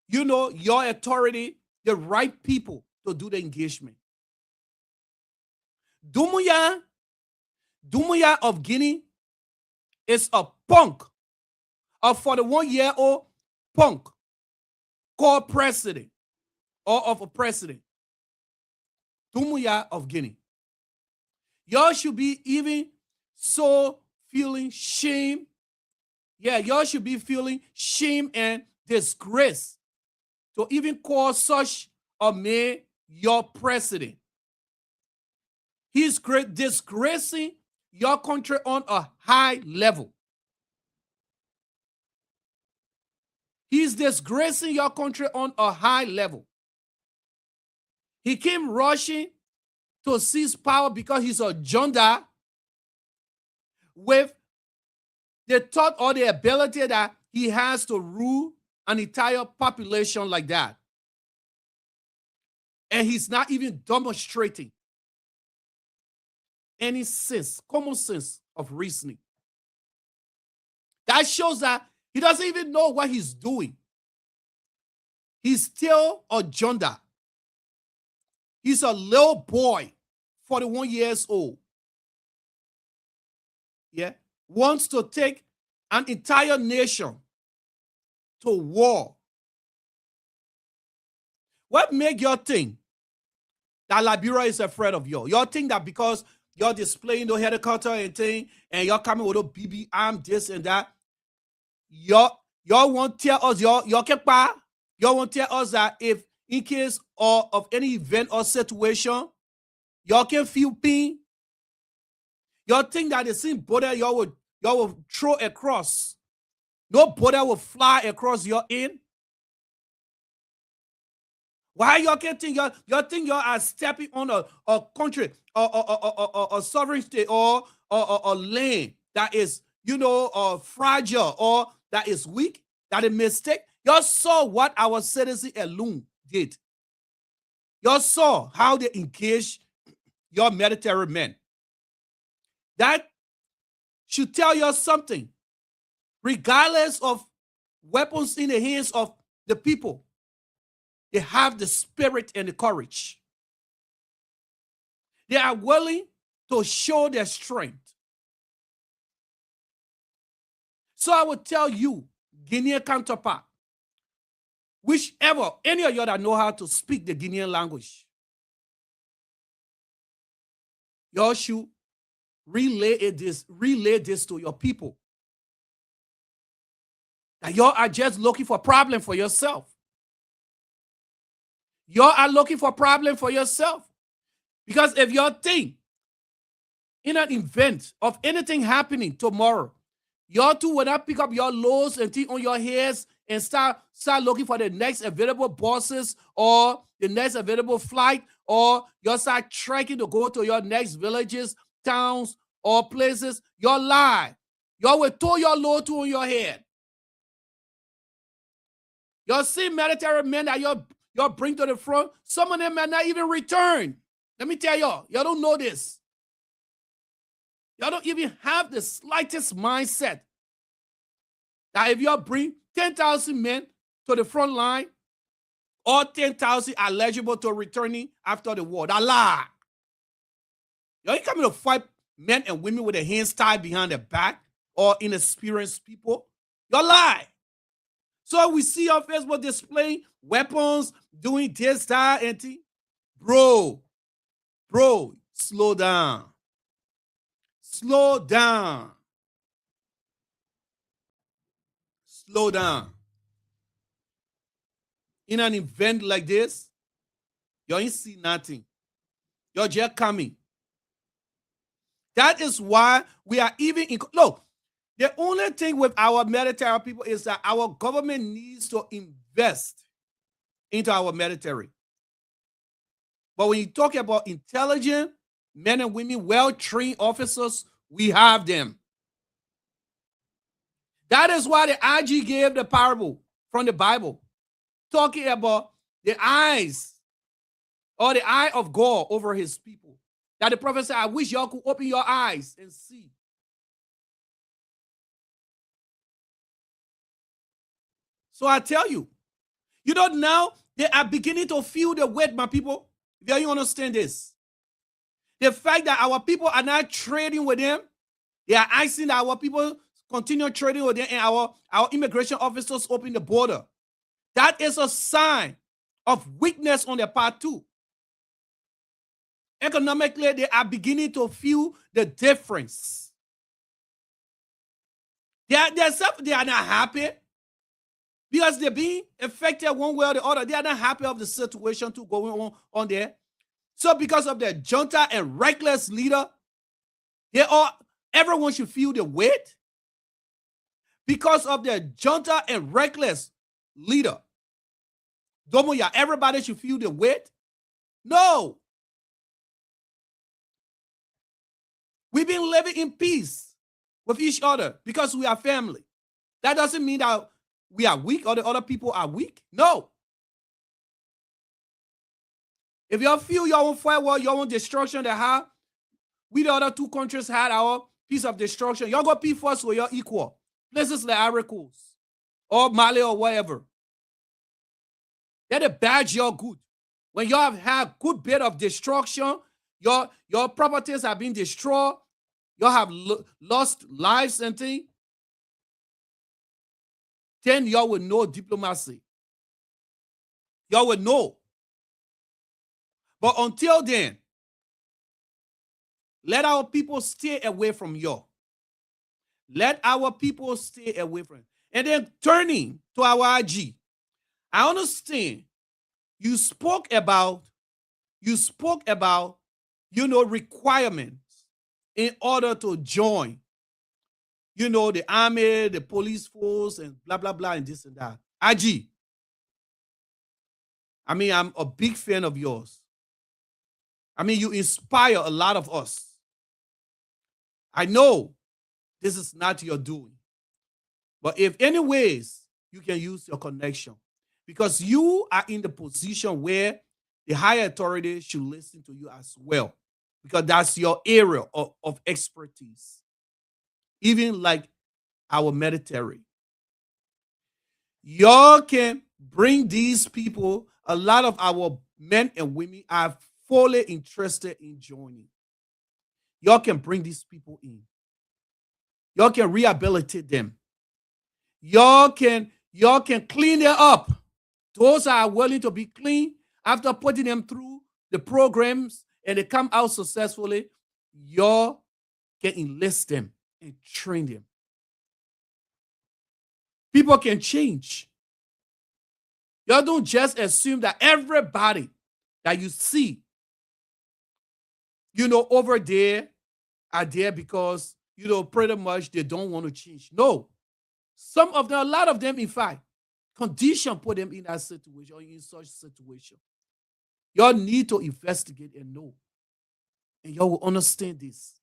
[SPEAKER 2] your authority, the right people to do the engagement. Dumuya of Guinea is a punk, a 41-year-old punk called president or of a president. Dumuya of Guinea. Y'all should be even so feeling shame. Yeah, y'all should be feeling shame and disgrace to even call such a man your president. He's disgracing your country on a high level. He's disgracing your country on a high level. He came rushing to seize power because he's a junta with the thought or the ability that he has to rule an entire population like that. And he's not even demonstrating any sense, common sense of reasoning. That shows that he doesn't even know what he's doing. He's still a junta. He's a little boy, 41 years old. Yeah, wants to take an entire nation to war. What make you think that Liberia is afraid of you? You think that because you're displaying the helicopter and thing, and you're coming with a BB arm, this and that, y'all won't tell us, y'all won't tell us that if in case of any event or situation, y'all can feel pain. Y'all think that the same border y'all will throw across, no border will fly across your end. Why y'all can't think y'all think y'all are stepping on a country or a sovereign state or a land that is fragile or that is weak, that is mistake? Y'all saw what our citizens alone did. Y'all saw how they engaged your military men. That should tell you something. Regardless of weapons in the hands of the people, they have the spirit and the courage. They are willing to show their strength. So I will tell you, Guinean counterpart, whichever, any of you that know how to speak the Guinean language, y'all should relay this to your people. That y'all are just looking for a problem for yourself. Y'all are looking for a problem for yourself. Because if y'all think in an event of anything happening tomorrow, y'all too will not pick up your loads and things on your heads and start looking for the next available buses or the next available flight, or y'all start trekking to go to your next villages, towns, or places. Y'all lie. Y'all will throw your load too on your head. Y'all see military men that y'all bring to the front, some of them might not even return. Let me tell y'all don't know this. Y'all don't even have the slightest mindset that if y'all bring 10,000 men to the front line, all 10,000 are eligible to returning after the war. That lie. Y'all ain't coming to fight men and women with their hands tied behind their back or inexperienced people. Y'all lie. So we see on Facebook displaying weapons, doing this, that, and thing. Bro, slow down. Slow down. Slow down. In an event like this, you ain't see nothing. You're just coming. That is why we are even look. The only thing with our military people is that our government needs to invest into our military. But when you talk about intelligence, men and women, well-trained officers, we have them. That is why the IG gave the parable from the Bible, talking about the eyes or the eye of God over his people. That the prophet said, I wish y'all could open your eyes and see. So I tell you, you know, now they are beginning to feel the weight, my people. Do you understand this? The fact that our people are not trading with them, they are asking that our people continue trading with them, and our immigration officers open the border. That is a sign of weakness on their part too. Economically, they are beginning to feel the difference. They are not happy because they're being affected one way or the other. They are not happy of the situation too going on there. So because of their junta and reckless leader, everyone should feel the weight. Because of their junta and reckless leader, Domoya, everybody should feel the weight. No. We've been living in peace with each other because we are family. That doesn't mean that we are weak or the other people are weak. No. If y'all feel your own firewall, your own destruction, we the other two countries had our piece of destruction. Y'all go peace first, so you're equal. Places like Ivory Coast or Mali or whatever. They're the badge you're good. When y'all have had good bit of destruction, your properties have been destroyed, y'all have lost lives and things, then y'all will know diplomacy. Y'all will know. But until then, let our people stay away from y'all. Let our people stay away from it. And then turning to our IG, I understand you spoke about, requirements in order to join, the army, the police force, and blah, blah, blah, and this and that. IG, I'm a big fan of yours. You inspire a lot of us. I know this is not your doing. But if any ways, you can use your connection. Because you are in the position where the higher authority should listen to you as well. Because that's your area of expertise. Even like our military. Y'all can bring these people. A lot of our men and women are fully interested in joining. Y'all can bring these people in. Y'all can rehabilitate them. Y'all can clean them up. Those that are willing to be clean after putting them through the programs and they come out successfully, y'all can enlist them and train them. People can change. Y'all don't just assume that everybody that you see, over there are there because, pretty much they don't want to change. No. Some of them, a lot of them, in fact, condition put them in that situation or in such situation. Y'all need to investigate and know. And y'all will understand this.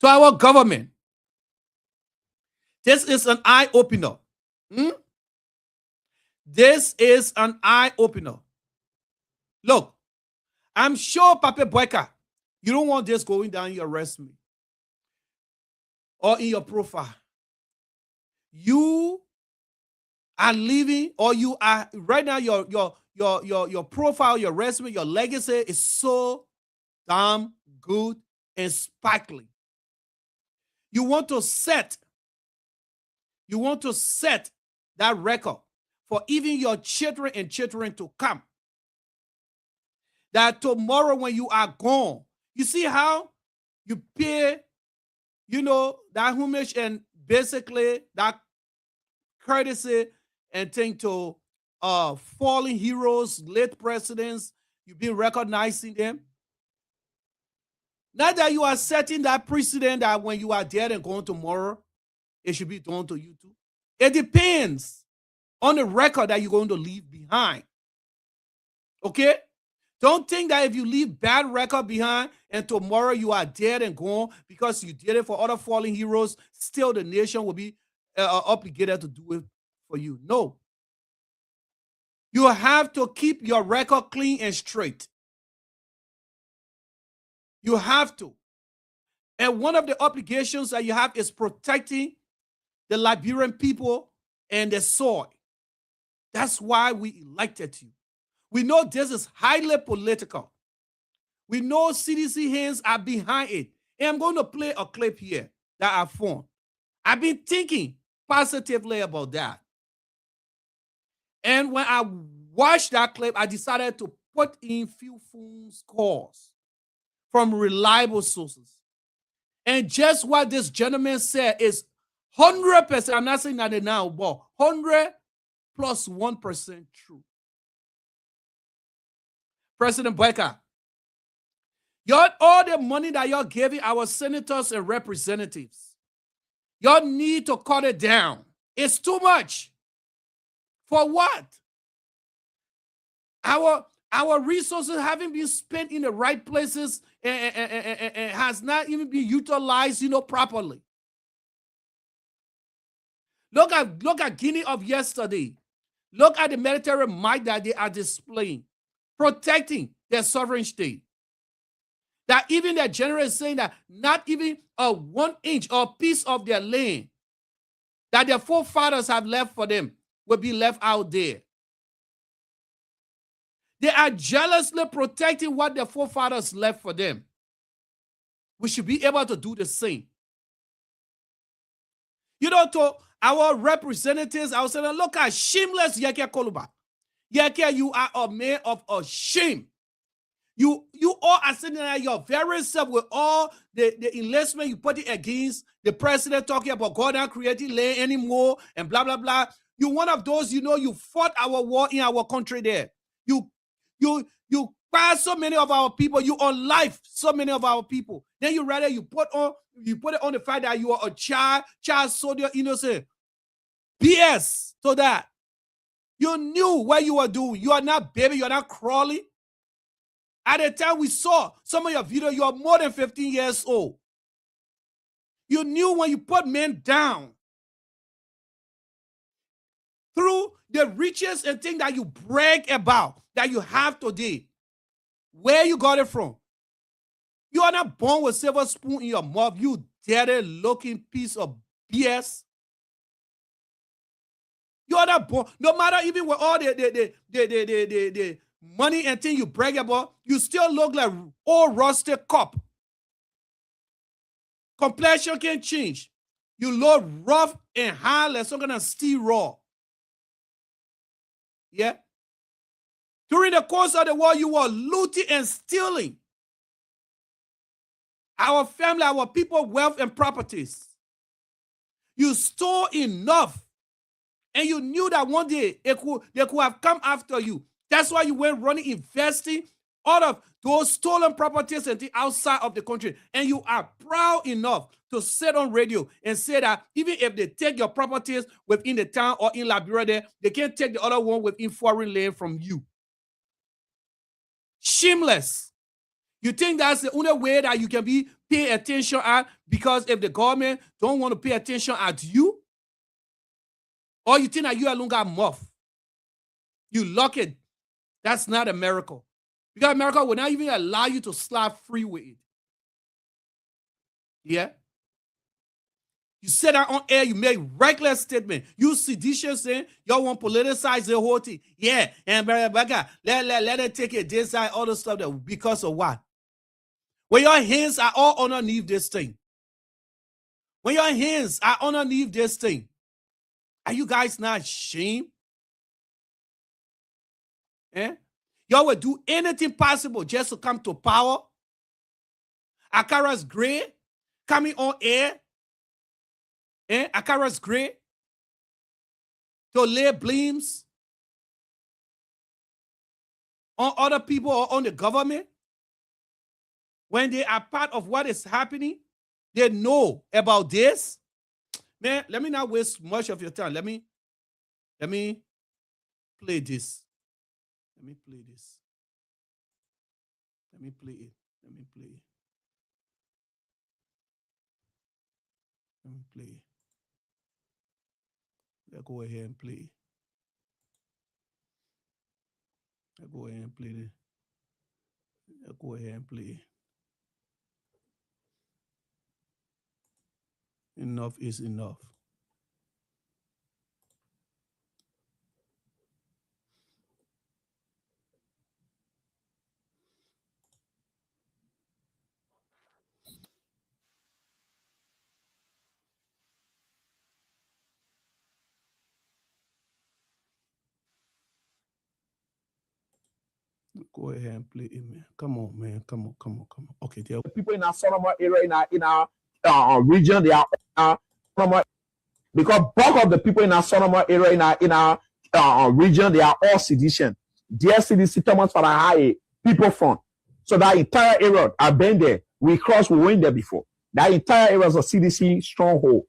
[SPEAKER 2] To our government, this is an eye-opener. This is an eye-opener. Look, I'm sure, Papa Boyka, you don't want this going down your resume or in your profile. You are living, or you are right now, your profile, your resume, your legacy is so damn good and sparkling. You want to set that record for even your children and children to come. That tomorrow when you are gone, you see how you pay, that homage and basically that courtesy and thing to fallen heroes, late presidents. You've been recognizing them. Not that you are setting that precedent that when you are dead and gone tomorrow, it should be done to you too. It depends on the record that you're going to leave behind. Okay? Don't think that if you leave bad record behind and tomorrow you are dead and gone because you did it for other fallen heroes, still the nation will be obligated to do it for you. No. You have to keep your record clean and straight. You have to. And one of the obligations that you have is protecting the Liberian people and the soil. That's why we elected you. We know this is highly political. We know CDC hands are behind it. And I'm going to play a clip here that I found. I've been thinking positively about that. And when I watched that clip, I decided to put in few phone calls from reliable sources. And just what this gentleman said is 100%, I'm not saying that now, but 100 plus 1% true. President Boyka, all the money that you're giving our senators and representatives, y'all need to cut it down. It's too much. For what? Our resources haven't been spent in the right places and has not even been utilized, properly. Look at Guinea of yesterday. Look at the military might that they are displaying, protecting their sovereign state. That even their general is saying that not even a 1 inch or piece of their land that their forefathers have left for them will be left out there. They are jealously protecting what their forefathers left for them. We should be able to do the same. To our representatives, I was saying, look at shameless Yeke Koluba. Yeke, you are a man of a shame. You all are sitting there, your very self with all the enlistment you put it against the president talking about God not creating land anymore and blah, blah, blah. You one of those, you fought our war in our country there. You fired so many of our people. You unlife so many of our people. Then you put it on the fact that you are a child soldier, innocent. BS to that. You knew what you were doing. You are not baby. You are not crawling. At the time we saw some of your video, you are more than 15 years old. You knew when you put men down through the riches and things that you brag about, that you have today, where you got it from. You are not born with silver spoon in your mouth, you dirty looking piece of BS. You are not born, no matter even with all the money and thing you brag about, you still look like old rusted cup. Complexion can change. You look rough and hard like some kind of steel raw. Yeah. During the course of the war, you were looting and stealing our family, our people, wealth and properties. You stole enough, and you knew that one day they could have come after you. That's why you went running, investing all of those stolen properties and the outside of the country. And you are proud enough to sit on radio and say that even if they take your properties within the town or in Liberia there, they can't take the other one within foreign land from you. Shameless. You think that's the only way that you can be pay attention at, because if the government don't want to pay attention at you, or you think that you alone got muff, you lock it. That's not a miracle. Because America will not even allow you to slap free with it. Yeah? You said that on air, you make reckless statement. You seditious saying, y'all want to politicize the whole thing. Yeah, and let it take it this side, all the stuff that because of what? When your hands are all underneath this thing. When your hands are underneath this thing, are you guys not ashamed? Eh? Y'all will do anything possible just to come to power. Akara's great, coming on air. Akara's great to lay blames on other people or on the government. When they are part of what is happening, they know about this. Man, let me not waste much of your time. Let me play this. Let me play this. Let me play it. Let me play it. Let me play it. Let's go ahead and play it. Let's go ahead and play it. Let's go ahead and play it. Enough is enough. Go ahead and play it, man. Come on, man. Come on. Okay, there.
[SPEAKER 8] People in our Sorlum area, in our region, they are because bulk of the people in our Sorlum area, in our region, they are all sedition. Dear CDC Thomas for the high people front. So that entire area, I've been there. We crossed, we went there before. That entire area is a CDC stronghold.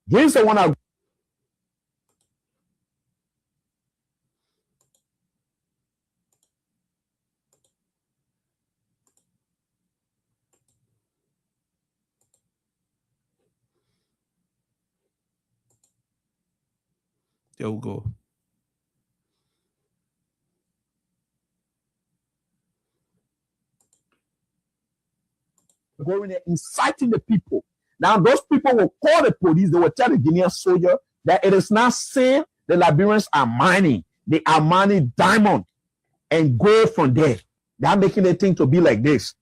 [SPEAKER 8] Here's the one I.
[SPEAKER 2] There we go.
[SPEAKER 8] Going there, inciting the people. Now, those people will call the police. They will tell the Guinean soldier that it is not saying the Liberians are mining. They are mining diamond and gold from there. They are making the thing to be like this.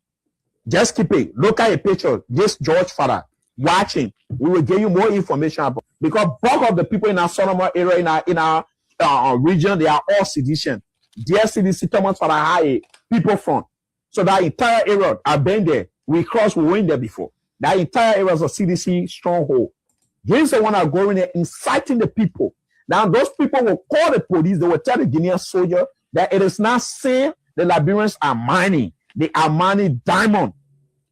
[SPEAKER 8] Just keep it. Look at a picture. This George father watching. We will give you more information about because bulk of the people in our Sorlum area, in our region, they are all sedition. Dear CDC Thomas for the high people front. So that entire area, I've been there. We crossed, we went there before. That entire area is a CDC stronghold. Here's the one I'm going there, inciting the people. Now, those people will call the police. They will tell the Guinean soldier that it is not saying the Liberians are mining. They are mining diamond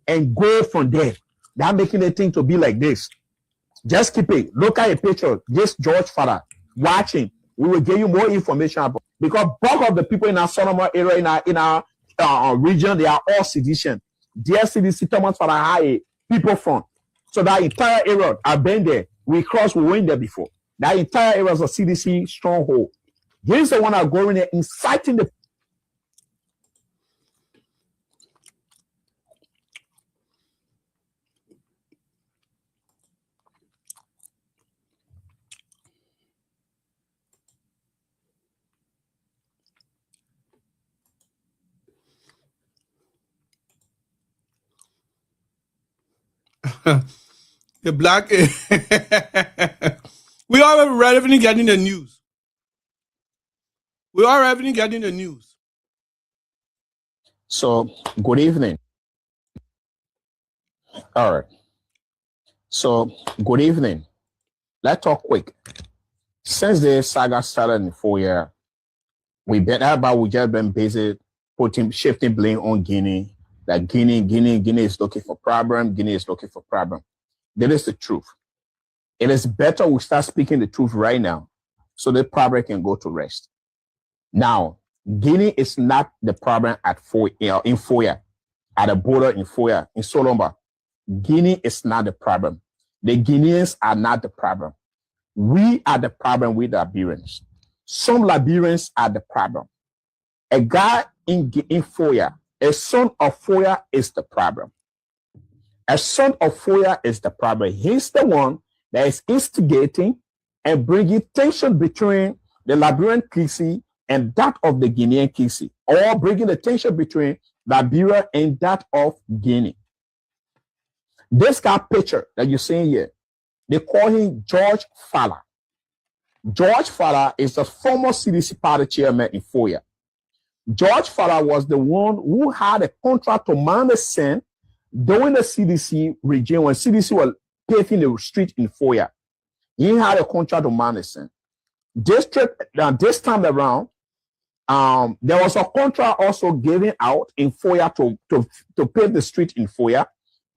[SPEAKER 8] and gold from there. They are making the thing to be like this. Just keep it. Look at a picture. This George father watching. We will give you more information about because bulk of the people in our Sorlum area, in our region, they are all sedition. Dear CDC Thomas for the high people front. So that entire area, I've been there. We crossed, we went there before. That entire area is a CDC stronghold. Here's the one I'm going there, inciting the.
[SPEAKER 2] The black. We are already getting the news. We are already getting the news.
[SPEAKER 8] So, good evening. All right. So, good evening. Let's talk quick. Since the saga started in 4 years, we just been busy shifting blame on Guinea. That Guinea is looking for problem. Guinea is looking for problem. That is the truth. It is better we start speaking the truth right now so the problem can go to rest. Now, Guinea is not the problem in Foya, at the border in Foya, in Sorlum. Guinea is not the problem. The Guineans are not the problem. We are the problem with the Liberians. Some Liberians are the problem. A guy in Foya, a son of Foya is the problem. A son of Foya is the problem. He's the one that is instigating and bringing tension between the Liberian Kisi and that of the Guinean Kisi, or bringing the tension between Liberia and that of Guinea. This guy picture that you're seeing here, they call him George Fala. George Fala is the former CDC party chairman in Foya. George Fala was the one who had a contract to man the sand during the CDC regime when CDC was paving the street in Foya. He had a contract to man the sand. This time around, there was a contract also given out in Foya to pave the street in Foya.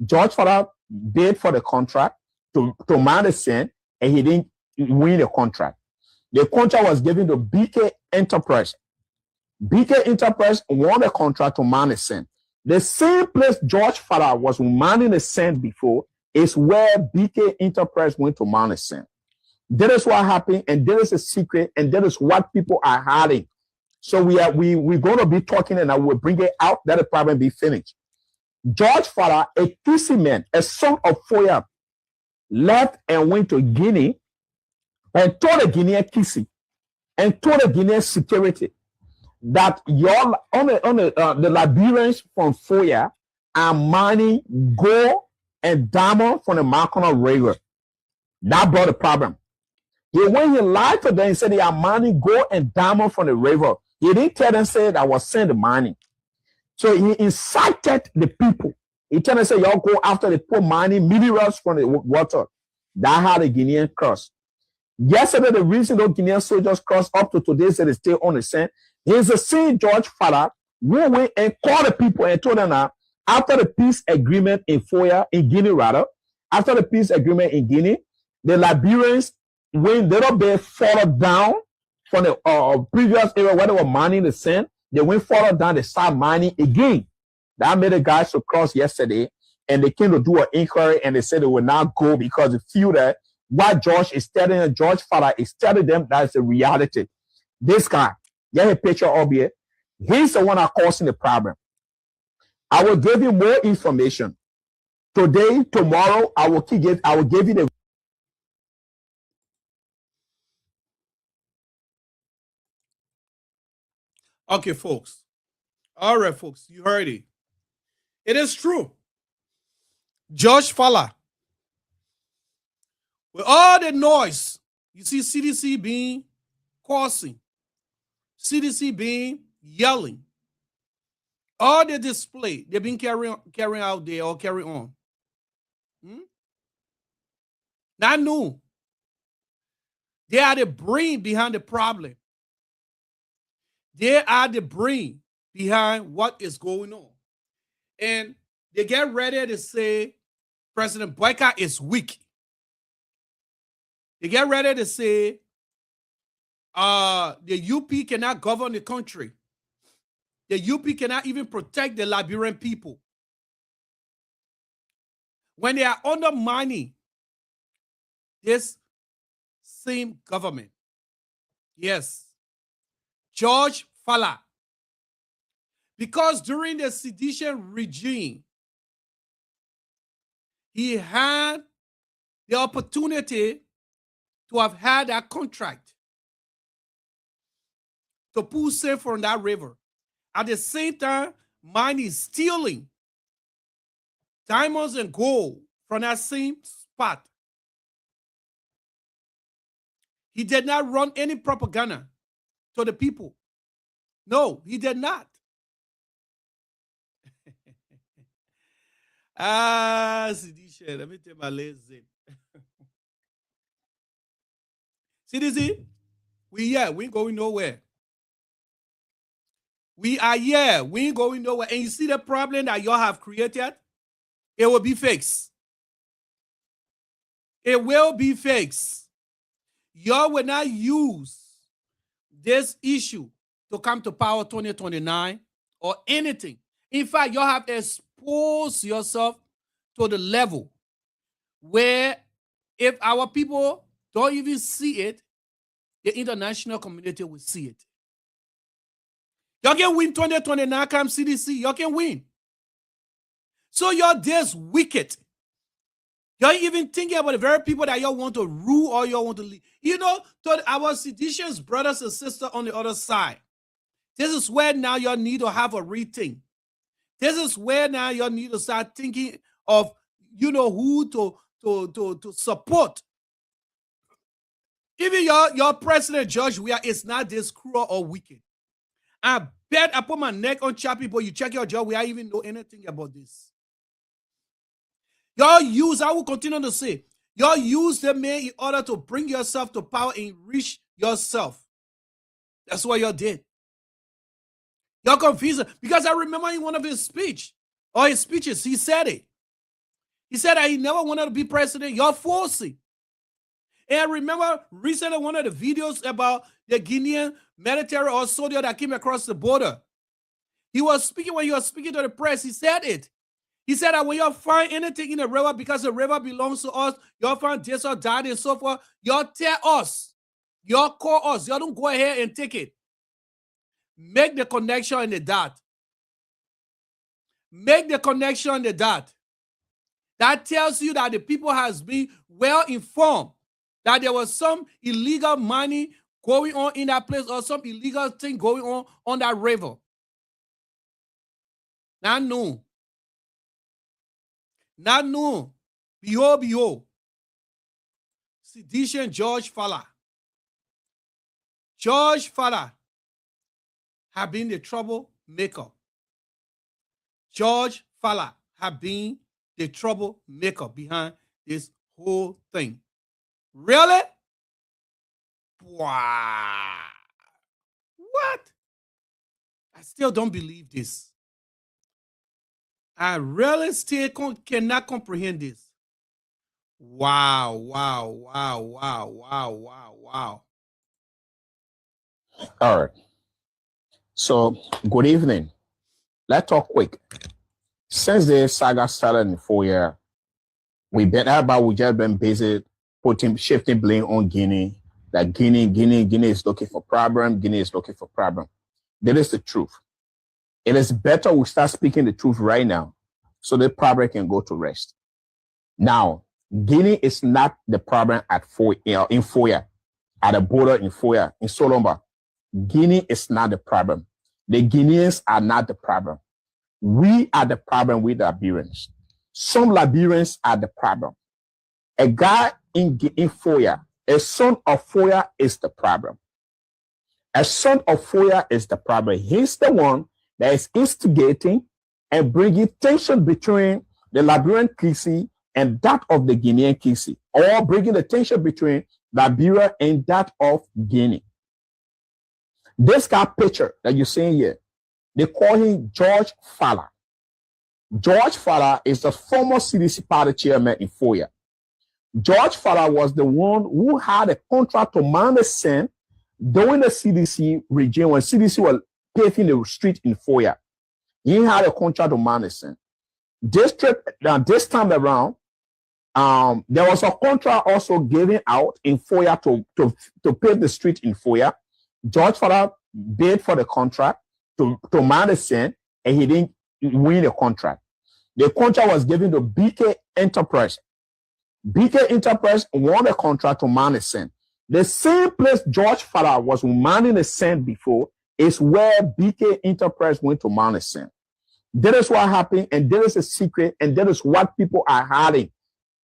[SPEAKER 8] George Fala bid for the contract to man the sand, and he didn't win the contract. The contract was given to BK Enterprise. BK Enterprise won a contract to man the sand. The same place George Fala was mining the sand before is where BK Enterprise went to mine the sand. That is what happened, and that is a secret, and that is what people are hiding. So we're going to be talking, and I will bring it out that the problem be finished. George Fala, a Kisi man, a son of Foya, left and went to Guinea and told the Guinean Kisi and told the Guinean security that the Liberians from Foya are mining gold and diamond from the Marcona River. That brought the problem. When he lied to them, he said they are mining gold and diamond from the river. He didn't tell them, say that was sent the mining. So he incited the people. He told them, say, y'all go after the poor mining minerals from the water. That's how the Guinean crossed. Yesterday, the reason those Guinean soldiers crossed up to today is that they stay on the sand. He's the same George Fala who went and called the people and told them that after the peace agreement in Foya, in Guinea rather, after the peace agreement in Guinea, the Liberians, when they don't be further down from the previous area where they were mining the sand, they went further down, they start mining again. That made the guys to cross yesterday, and they came to do an inquiry, and they said they will not go because they feel that what George Fala is telling them that's the reality. This guy, get a picture of here. He's the one that causing the problem. I will give you more information today. Tomorrow, I will give you the.
[SPEAKER 2] Okay, folks. All right, folks, you heard it. It is true. George Fala, with all the noise, you see CDC being causing, CDC being yelling, all the display they've been carrying out there or carry on. Not new. They are the brain behind the problem. They are the brain behind what is going on. And they get ready to say President Boyka is weak. They get ready to say the UP cannot govern the country. The UP cannot even protect the Liberian people. When they are undermining this same government. Yes. George Fala. Because during the sedition regime, he had the opportunity to have had that contract to pull safe from that river. At the same time, mining, stealing diamonds and gold from that same spot. He did not run any propaganda to the people. No, he did not. Sedition. Let me take my last zip. CDC, we ain't going nowhere. We are here. We ain't going nowhere. And you see the problem that y'all have created? It will be fixed. It will be fixed. Y'all will not use this issue to come to power 2029 or anything. In fact, y'all have exposed yourself to the level where if our people don't even see it, the international community will see it. Y'all can win 2029, come CDC. Y'all can win. So y'all this wicked. Y'all even thinking about the very people that y'all want to rule or y'all want to lead. You know, to our seditious brothers and sisters on the other side. This is where now y'all need to have a rethink. This is where now y'all need to start thinking of, you know, who to support. Even your president, George Weah, is not this cruel or wicked. I bet I put my neck on Chappie, but you check your job, we don't even know anything about this. Y'all use, I will continue to say, y'all use the man in order to bring yourself to power and reach yourself. That's what y'all did. Y'all confused. Because I remember in one of his speeches, he said it. He said that he never wanted to be president. Y'all forcing. And I remember recently one of the videos about the Guinean military or soldier that came across the border. He was speaking when he was speaking to the press. He said it. He said that when you find anything in the river, because the river belongs to us, you find this or that and so forth, you tell us. You call us. You don't go ahead and take it. Make the connection in the dot. Make the connection in the dot. That tells you that the people has been well informed that there was some illegal money going on in that place or some illegal thing going on that river. Not known. Not known. Behold. Seditious George Fowler. George Fowler have been the troublemaker. George Fowler have been the troublemaker behind this whole thing. Really? Wow. What? I still don't believe this. I really still cannot comprehend this. Wow.
[SPEAKER 8] All right. So, good evening. Let's talk quick. Since the saga started in 4 years, we just been busy shifting blame on Guinea. That Guinea is looking for problem. Guinea is looking for problem. That is the truth. It is better we start speaking the truth right now so the problem can go to rest. Now, Guinea is not the problem in Foya, at the border in Foya, in Sorlum. Guinea is not the problem. The Guineans are not the problem. We are the problem with the Liberians. Some Liberians are the problem. A guy in Foya, a son of Foya is the problem. A son of Foya is the problem. He's the one that is instigating and bringing tension between the Liberian Kisi and that of the Guinean Kisi, or bringing the tension between Liberia and that of Guinea. This guy picture that you're seeing here, they call him George Fowler. George Fowler is the former CDC party chairman in Foya. George Fowler was the one who had a contract to man the sand during the CDC regime when CDC was paving the street in Foya. He had a contract to man the sand. This time around, there was a contract also given out in Foya to pave the street in Foya. George Fowler bid for the contract to man the sand, and he didn't win the contract. The contract was given to BK Enterprise. BK Enterprise won the contract to man the sand. The same place George Fowler was manning the sand before is where BK Enterprise went to man the sand. That is what happened, and that is a secret, and that is what people are hiding.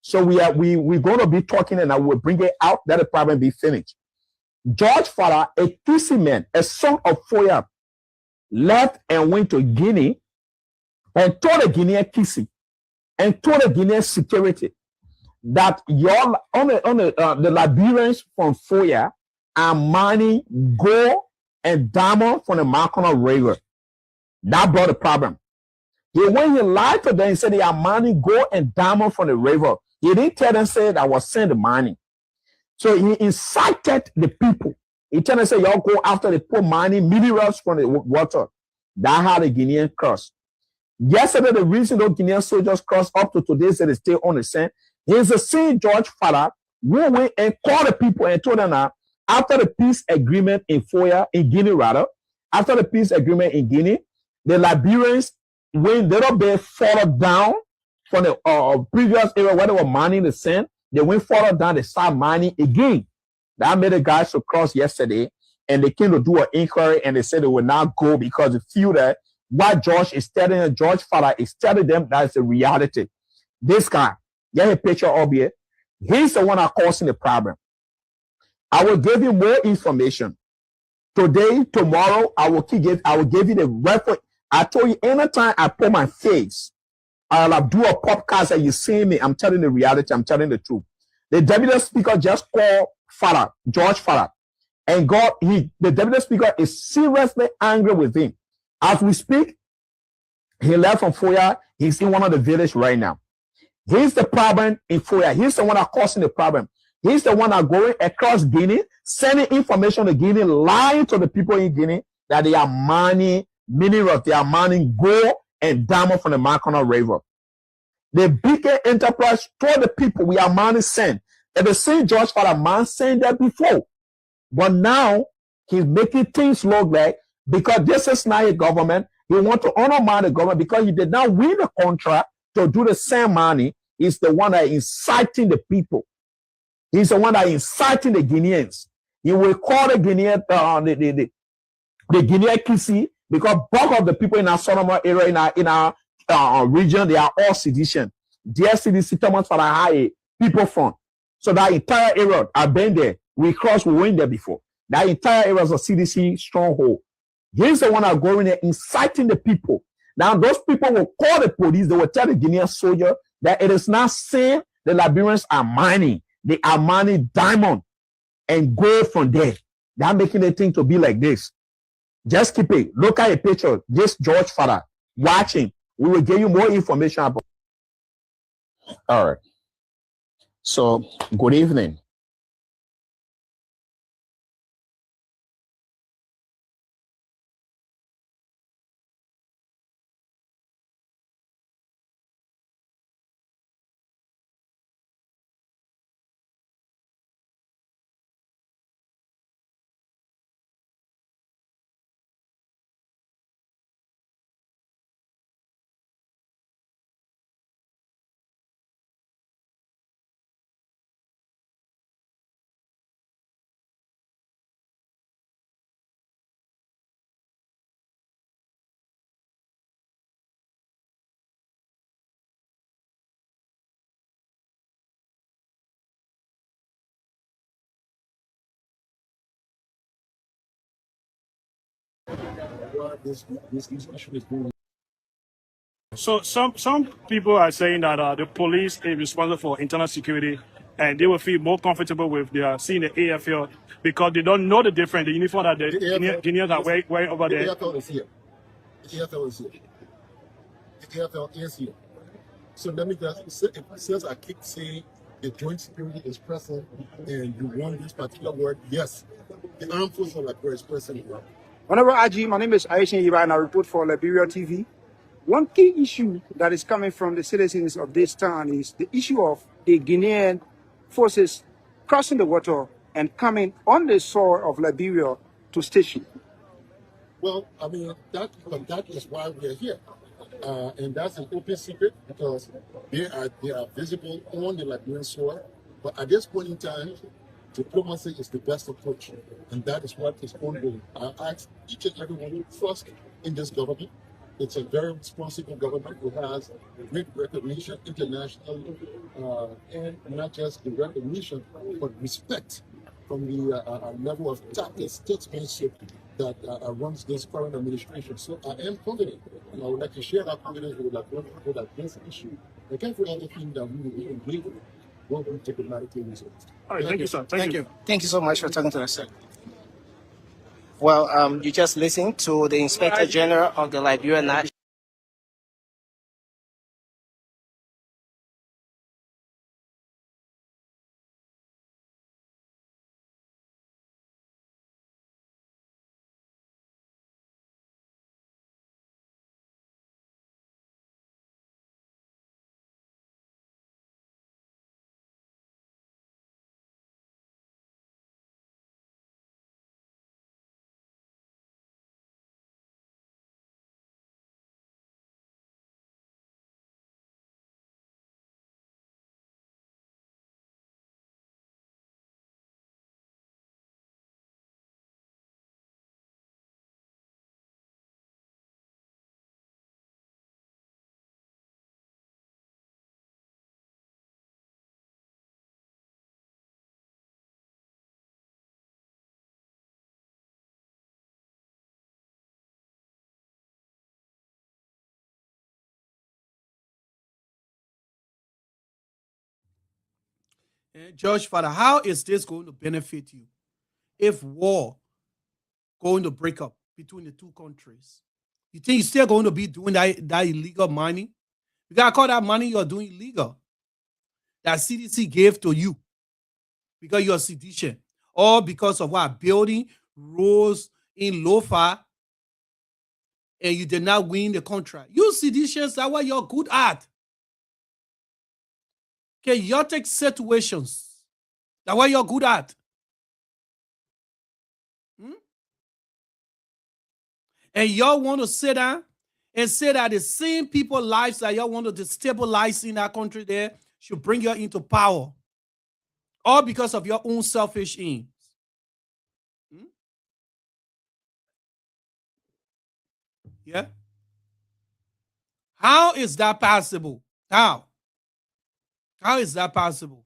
[SPEAKER 8] So we're going to be talking, and I will bring it out that the problem be finished. George Fowler, a Kisi man, a son of Foya, left and went to Guinea and told the Guinean Kisi and told the Guinean security that the Liberians from Foya are mining gold and diamond from the Makona River. That brought the problem. When he lied to them, he said they are mining gold and diamond from the river. He didn't tell them, say that was send the mining. So he incited the people. He told them, say, y'all go after the poor mining minerals from the water. That's how the Guinean crossed. Yesterday, the reason those Guinean soldiers crossed up to today said they stay on the sand. He's the same George Fowler who went and called the people and told them that after the peace agreement in Foya, in Guinea rather, after the peace agreement in Guinea, the Liberians, when little bit further down from the previous area where they were mining the sand, they went further down, they started mining again. That made the guys to cross yesterday, and they came to do an inquiry, and they said they will not go because they feel that what George Fowler is telling them that's the reality. This guy, get a picture of here. He's the one that causing the problem. I will give you more information. Today, tomorrow, I will give you the reference. I told you, anytime I put my face, I'll do a podcast that you see me. I'm telling the reality. I'm telling the truth. The deputy speaker just called Fowler, George Fowler, and the deputy speaker is seriously angry with him. As we speak, he left from Foya. He's in one of the villages right now. He's the problem in Foya. He's the one that causing the problem. He's the one that going across Guinea, sending information to Guinea, lying to the people in Guinea that they are mining minerals. They are mining gold and diamond from the Macana River. The bigger enterprise told the people, we are mining sand. And the St. George Father man saying that before. But now he's making things look like, because this is not a government, he wants to undermine the government because he did not win the contract to do the same money. He's the one that is inciting the people. He's the one that is inciting the Guineans. He will call the Guinean, the Guinea Kisi, because bulk of the people in our Sorlum area, in our region, they are all sedition. Their CDC Thomas for the high people from. So that entire area, I've been there. We crossed, we went there before. That entire area is a CDC stronghold. He's the one that going there inciting the people. Now those people will call the police. They will tell the Guinean soldier that it is not saying the Liberians are mining. They are mining diamond and gold from there. They are making the thing to be like this. Just keep it. Look at a picture. This George Father watching. We will give you more information about. All right. So, good evening.
[SPEAKER 9] So some people are saying that the police is responsible for internal security, and they will feel more comfortable with their seeing the AFL because they don't know the difference. The uniform that the Guineans are wearing over there.
[SPEAKER 6] The AFL is here. The AFL is here. The AFL is here. So let me just, since I keep saying the joint security is present and you want this particular word, yes, the armed forces of Liberia is present.
[SPEAKER 10] Honorable Aji, my name is Aisha Iba and I report for LBR TV. One key issue that is coming from the citizens of this town is the issue of the Guinean forces crossing the water and coming on the soil of Liberia to station.
[SPEAKER 6] Well, I mean, that is why we're here. And that's an open secret because they are visible on the Liberian soil. But at this point in time, diplomacy is the best approach. And that is what is ongoing. I ask each and every one who trust in this government. It's a very responsible government who has great recognition internationally, and not just the recognition, but respect from the level of tactical statesmanship that runs this current administration. So I am confident, and I would like to share that confidence with that this issue. Again, for everything that we will be engaged with, will be diplomatically resolved.
[SPEAKER 9] All right, thank you, sir. Thank you.
[SPEAKER 3] Thank you so much for talking to us, sir. Well, you just listened to the Inspector General of the Liberia National.
[SPEAKER 2] Judge Father, how is this going to benefit you if war going to break up between the two countries? You think you're still going to be doing that illegal mining? You got to call that money you're doing illegal. That CDC gave to you because you're sedition or because of what? Building roads in Lofa and you did not win the contract. You seditious, that's what you're good at. Chaotic situations, that's what you're good at. And y'all want to sit down and say that the same people's lives that y'all want to destabilize in that country there should bring you into power. All because of your own selfish aims. Yeah? How is that possible? How? How is that possible?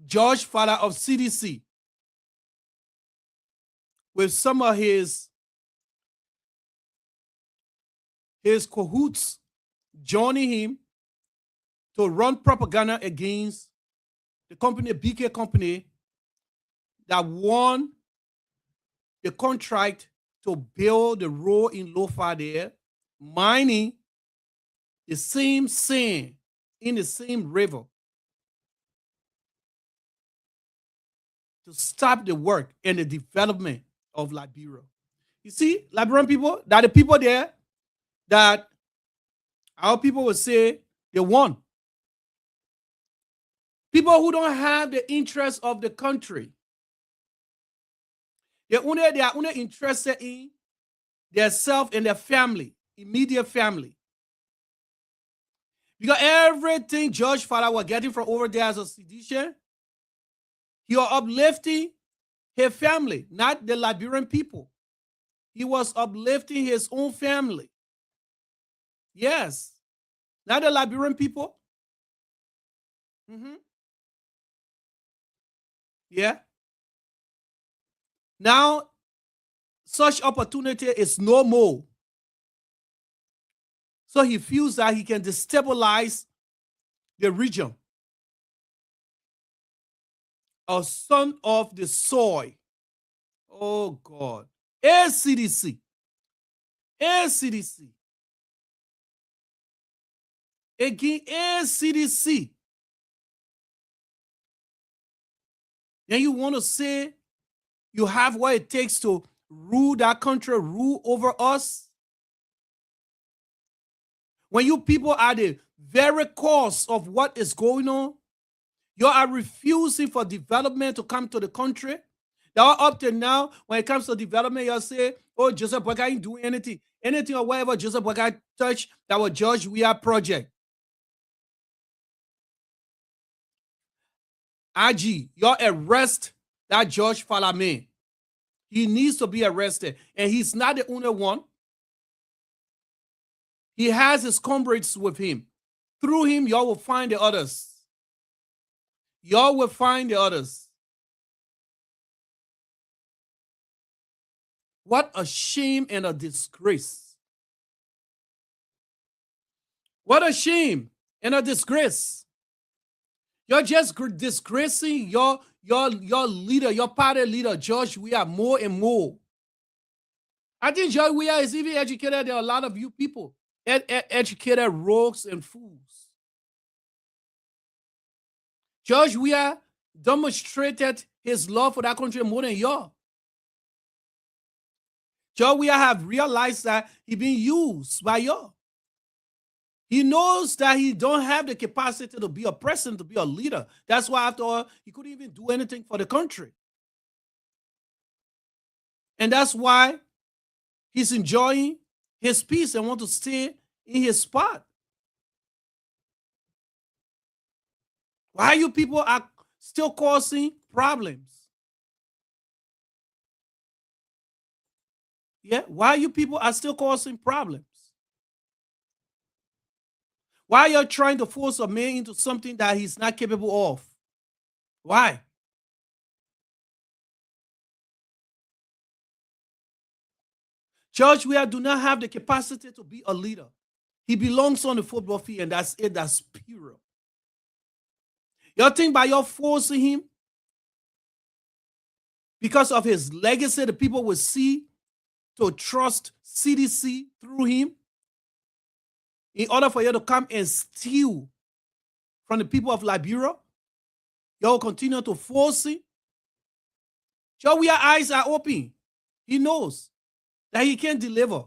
[SPEAKER 2] George Fowler of CDC, with some of his cahoots joining him to run propaganda against the company, BK company, that won the contract to build the road in Lofa there, mining the same sand in the same river to stop the work and the development of Liberia. You see, Liberian people, that the people there that our people would say they won. People who don't have the interest of the country. They are only interested in their self and their family, immediate family. Because everything George Fowler was getting from over there as a sedition, he was uplifting his family, not the Liberian people. He was uplifting his own family. Yes, not the Liberian people. Yeah. Now, such opportunity is no more. So he feels that he can destabilize the region. A son of the soil. Oh, God. ACDC. ACDC. Again, ACDC. Then you want to say you have what it takes to rule that country, rule over us? When you people are the very cause of what is going on, you are refusing for development to come to the country. Now, up to now, when it comes to development, you'll say, oh, Joseph Boyka ain't doing anything. Anything or whatever Joseph Boyka touched, that was George Weah project. IG, you arrest that George Fowler man. He needs to be arrested. And he's not the only one. He has his comrades with him. Through him, y'all will find the others. Y'all will find the others. What a shame and a disgrace. What a shame and a disgrace. You're just disgracing your leader, your party leader, George Weah, more and more. I think George Weah is even educated than a lot of you people. Educated rogues and fools. George Weah demonstrated his love for that country more than y'all. George Weah have realized that he being used by y'all. He knows that he don't have the capacity to be a president, to be a leader. That's why after all, he couldn't even do anything for the country. And that's why he's enjoying his peace and want to stay in his spot. Why you people are still causing problems? Yeah, why you people are still causing problems? Why you're trying to force a man into something that he's not capable of? Why? George Weah do not have the capacity to be a leader. He belongs on the football field, and that's it. That's pure. You think by your forcing him, because of his legacy, the people will see to trust CDC through him, in order for you to come and steal from the people of Liberia? You'll continue to force him. George Weah's eyes are open. He knows. that he can't deliver.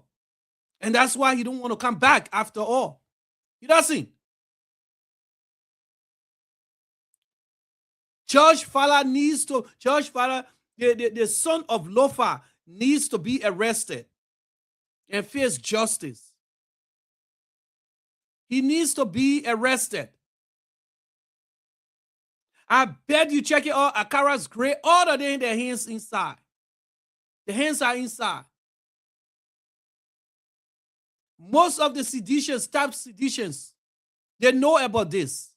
[SPEAKER 2] And that's why he don't want to come back after all. He doesn't. Judge Fala needs to, Judge Fala, the son of Lofa, needs to be arrested and face justice. He needs to be arrested. I bet you check it out. Akara's great. All of them, their hands inside. The hands are inside. Most of the seditions, top seditions, they know about this.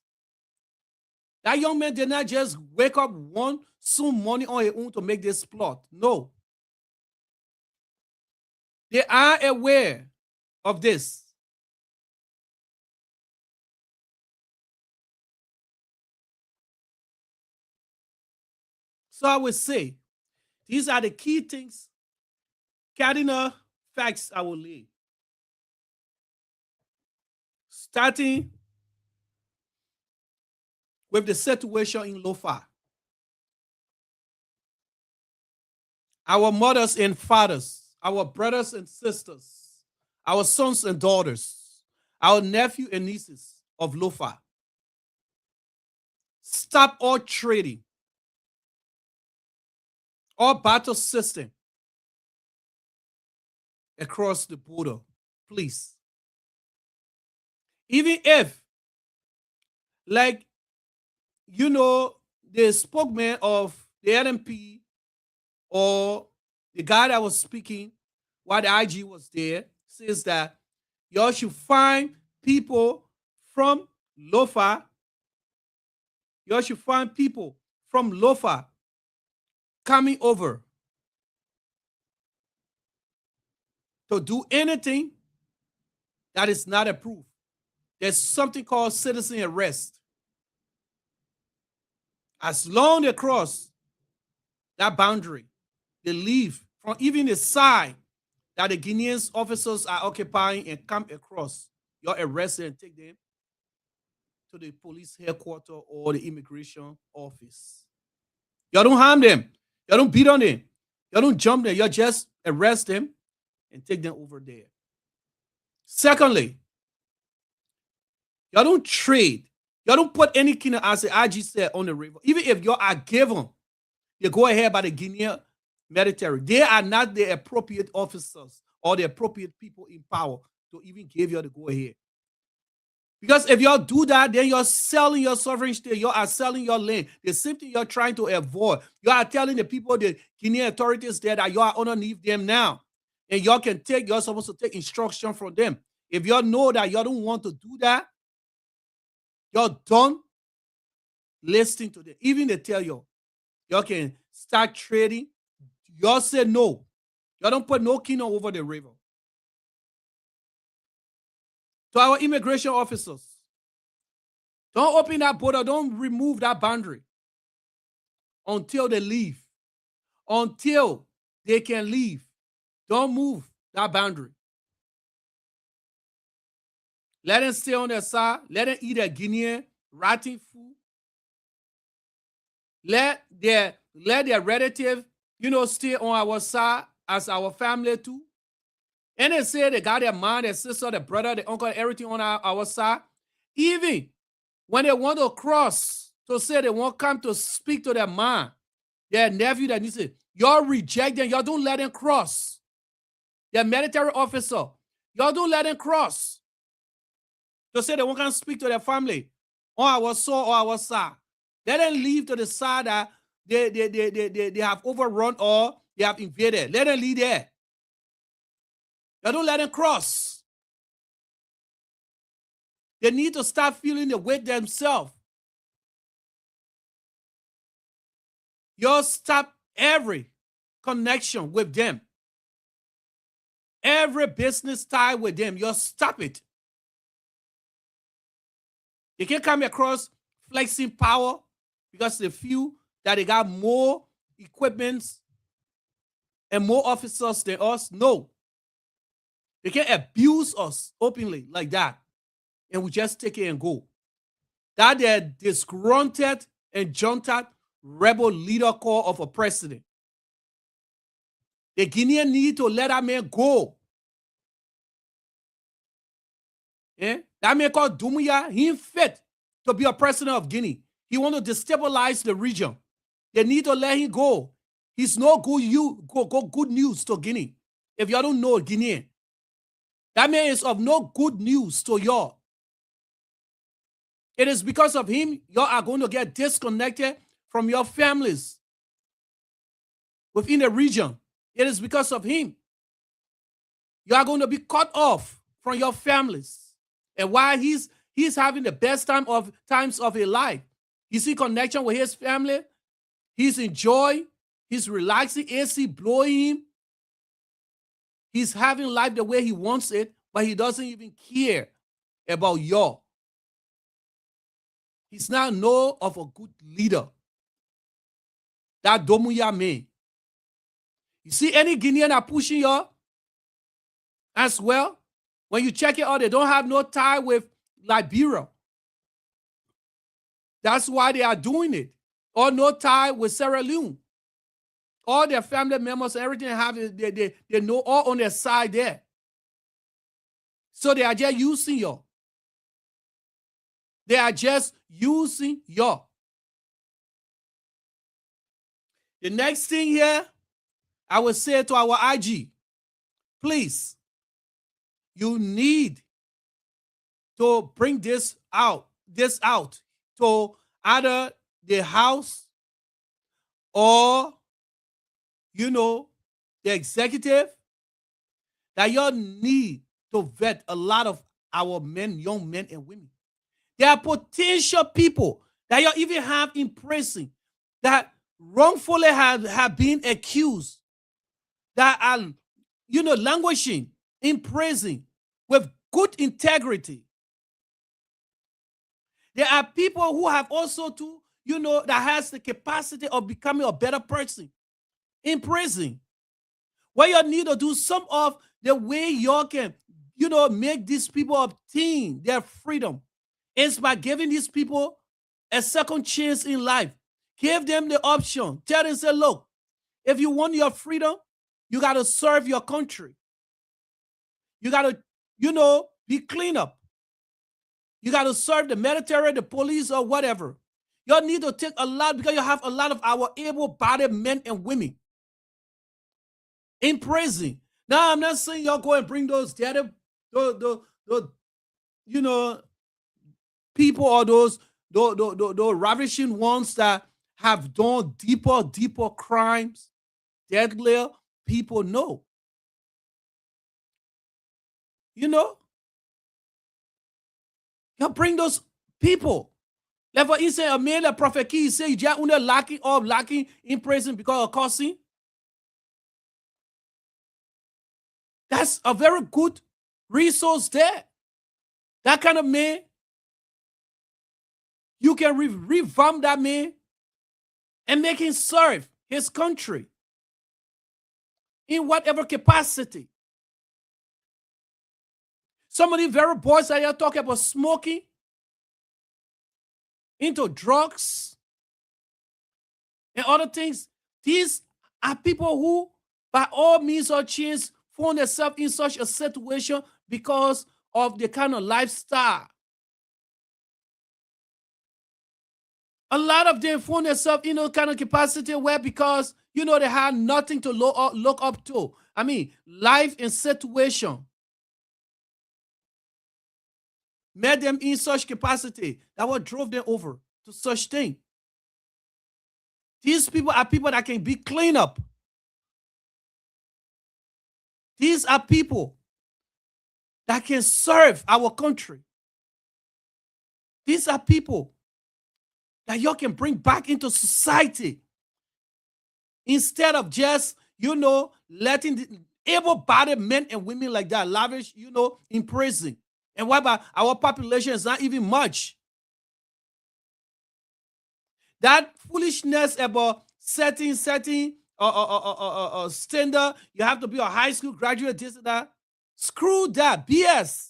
[SPEAKER 2] That young man did not just wake up one soon morning on his own to make this plot. No. They are aware of this. So I would say, these are the key things, cardinal facts I will lay. Starting with the situation in Lofa. Our mothers and fathers, our brothers and sisters, our sons and daughters, our nephew and nieces of Lofa. Stop all trading, all battle system across the border, please. Even if, like, you know, the spokesman of the NMP or the guy that was speaking while the IG was there says that y'all should find people from Lofa. Y'all should find people from Lofa coming over to do anything that is not approved. There's something called citizen arrest. As long as they cross that boundary, they leave from even the side that the Guinean officers are occupying and come across, you're arrested and take them to the police headquarters or the immigration office. You don't harm them. You don't beat on them. You don't jump them. You just arrest them and take them over there. Secondly, you don't trade. You don't put any kind of, as the IG said, on the river. Even if you are given, you go ahead by the Guinea military. They are not the appropriate officers or the appropriate people in power to even give you the go ahead. Because if y'all do that, then you're selling your sovereign state. You are selling your land. The same thing you're trying to avoid. You are telling the people, the Guinean authorities there, that you are underneath them now. And y'all can take, you're supposed to take instruction from them. If y'all know that y'all don't want to do that, y'all don't listen to them. Even they tell you, y'all can start trading. Y'all say no. Y'all don't put no kingdom over the river. To our immigration officers, don't open that border. Don't remove that boundary until they leave. Until they can leave. Don't move that boundary. Let them stay on their side. Let them eat their Guinean rotting food. Let their relative, stay on our side as our family too. And they say they got their mom, their sister, their brother, their uncle, everything on our side. Even when they want to cross, to say they won't come to speak to their mom, their nephew, that you say, y'all reject them. Y'all don't let them cross. Their military officer, y'all don't let them cross. To say they won't come speak to their family on our soul or our side. Let them leave to the side that they have overrun or they have invaded. Let them leave there. You don't let them cross. They need to start feeling the weight themselves. You stop every connection with them. Every business tie with them. You stop it. They can come across flexing power because they feel that they got more equipment and more officers than us. No. They can abuse us openly like that. And we just take it and go. That they're disgruntled and junted rebel leader core of a president. The Guinean need to let that man go. That man called Dumbuya, he ain't fit to be a president of Guinea. He want to destabilize the region. They need to let him go. He's no good news to Guinea. If y'all don't know Guinean, that man is of no good news to y'all. It is because of him y'all are going to get disconnected from your families within the region. It is because of him you are going to be cut off from your families. And while he's having the best times of his life, you see connection with his family, he's enjoying, he's relaxing, AC blowing him. He's having life the way he wants it, but he doesn't even care about y'all. He's not known of a good leader. That Dumbuya man. You see any Guinean are pushing y'all as well? When you check it out, they don't have no tie with Liberia. That's why they are doing it. Or no tie with Sierra Leone. All their family members, everything have they know all on their side there. So they are just using y'all. They are just using y'all. The next thing here, I will say to our IG, please, you need to bring this out to either the House or, the executive, that y'all need to vet a lot of our men, young men and women. There are potential people that y'all even have in prison that wrongfully have been accused, that are, languishing in prison with good integrity. There are people who have also that has the capacity of becoming a better person in prison. What you need to do, some of the way y'all can, make these people obtain their freedom is by giving these people a second chance in life. Give them the option. Tell them, say, look, if you want your freedom, you got to serve your country. You got to, be clean up. You got to serve the military, the police, or whatever. You need to take a lot, because you have a lot of our able-bodied men and women in prison. Now, I'm not saying y'all go and bring those people or those ravishing ones that have done deeper crimes, deadlier people. No. You bring those people. Like for instance, a man like Prophet Key say, you just lacking in prison because of cursing. That's a very good resource there. That kind of man, you can revamp that man and make him serve his country in whatever capacity. Some of the very boys that are talking about smoking, into drugs and other things, these are people who, by all means or chance, find themselves in such a situation because of the kind of lifestyle. A lot of them find themselves in a kind of capacity where, because, they have nothing to look up to. I mean, life and situation made them in such capacity that what drove them over to such thing. These people are people that can be cleaned up. These are people that can serve our country. These are people that you can bring back into society instead of just, letting the able-bodied men and women like that lavish, in prison. And why our population is not even much. That foolishness about setting standard, you have to be a high school graduate, this and that. Screw that, BS.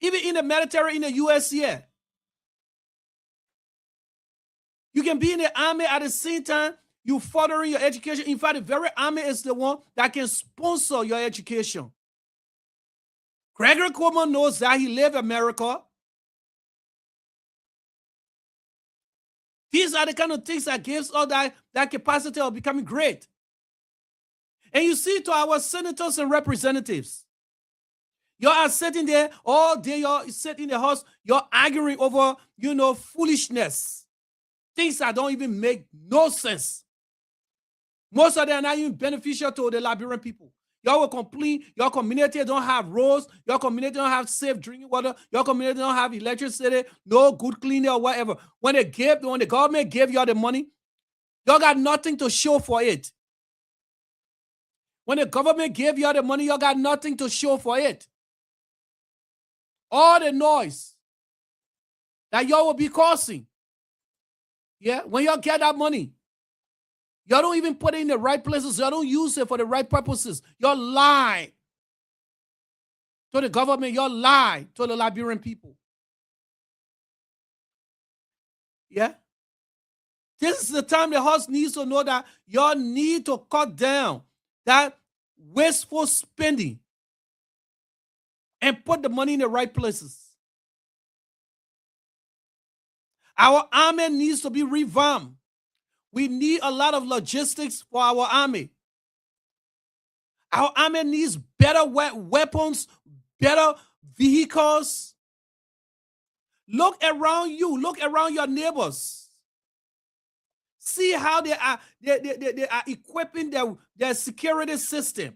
[SPEAKER 2] Even in the military in the US here, you can be in the army at the same time, you furthering your education. In fact, the very army is the one that can sponsor your education. Gregory Coleman knows that. He lived in America. These are the kind of things that gives us that capacity of becoming great. And you see, to our senators and representatives, you are sitting there all day, you're sitting in the house, you're arguing over, foolishness. Things that don't even make no sense. Most of them are not even beneficial to the Liberian people. Y'all will complain, your community don't have roads, your community don't have safe drinking water, your community don't have electricity, no good cleaning or whatever. When the government gave y'all the money, y'all got nothing to show for it. When the government gave y'all the money, y'all got nothing to show for it. All the noise that y'all will be causing. Yeah, when y'all get that money, y'all don't even put it in the right places. Y'all don't use it for the right purposes. Y'all lie to the government. Y'all lie to the Liberian people. Yeah? This is the time the house needs to know that y'all need to cut down that wasteful spending and put the money in the right places. Our army needs to be revamped. We need a lot of logistics for our army. Our army needs better weapons, better vehicles. Look around you. Look around your neighbors. See how they are equipping their security system.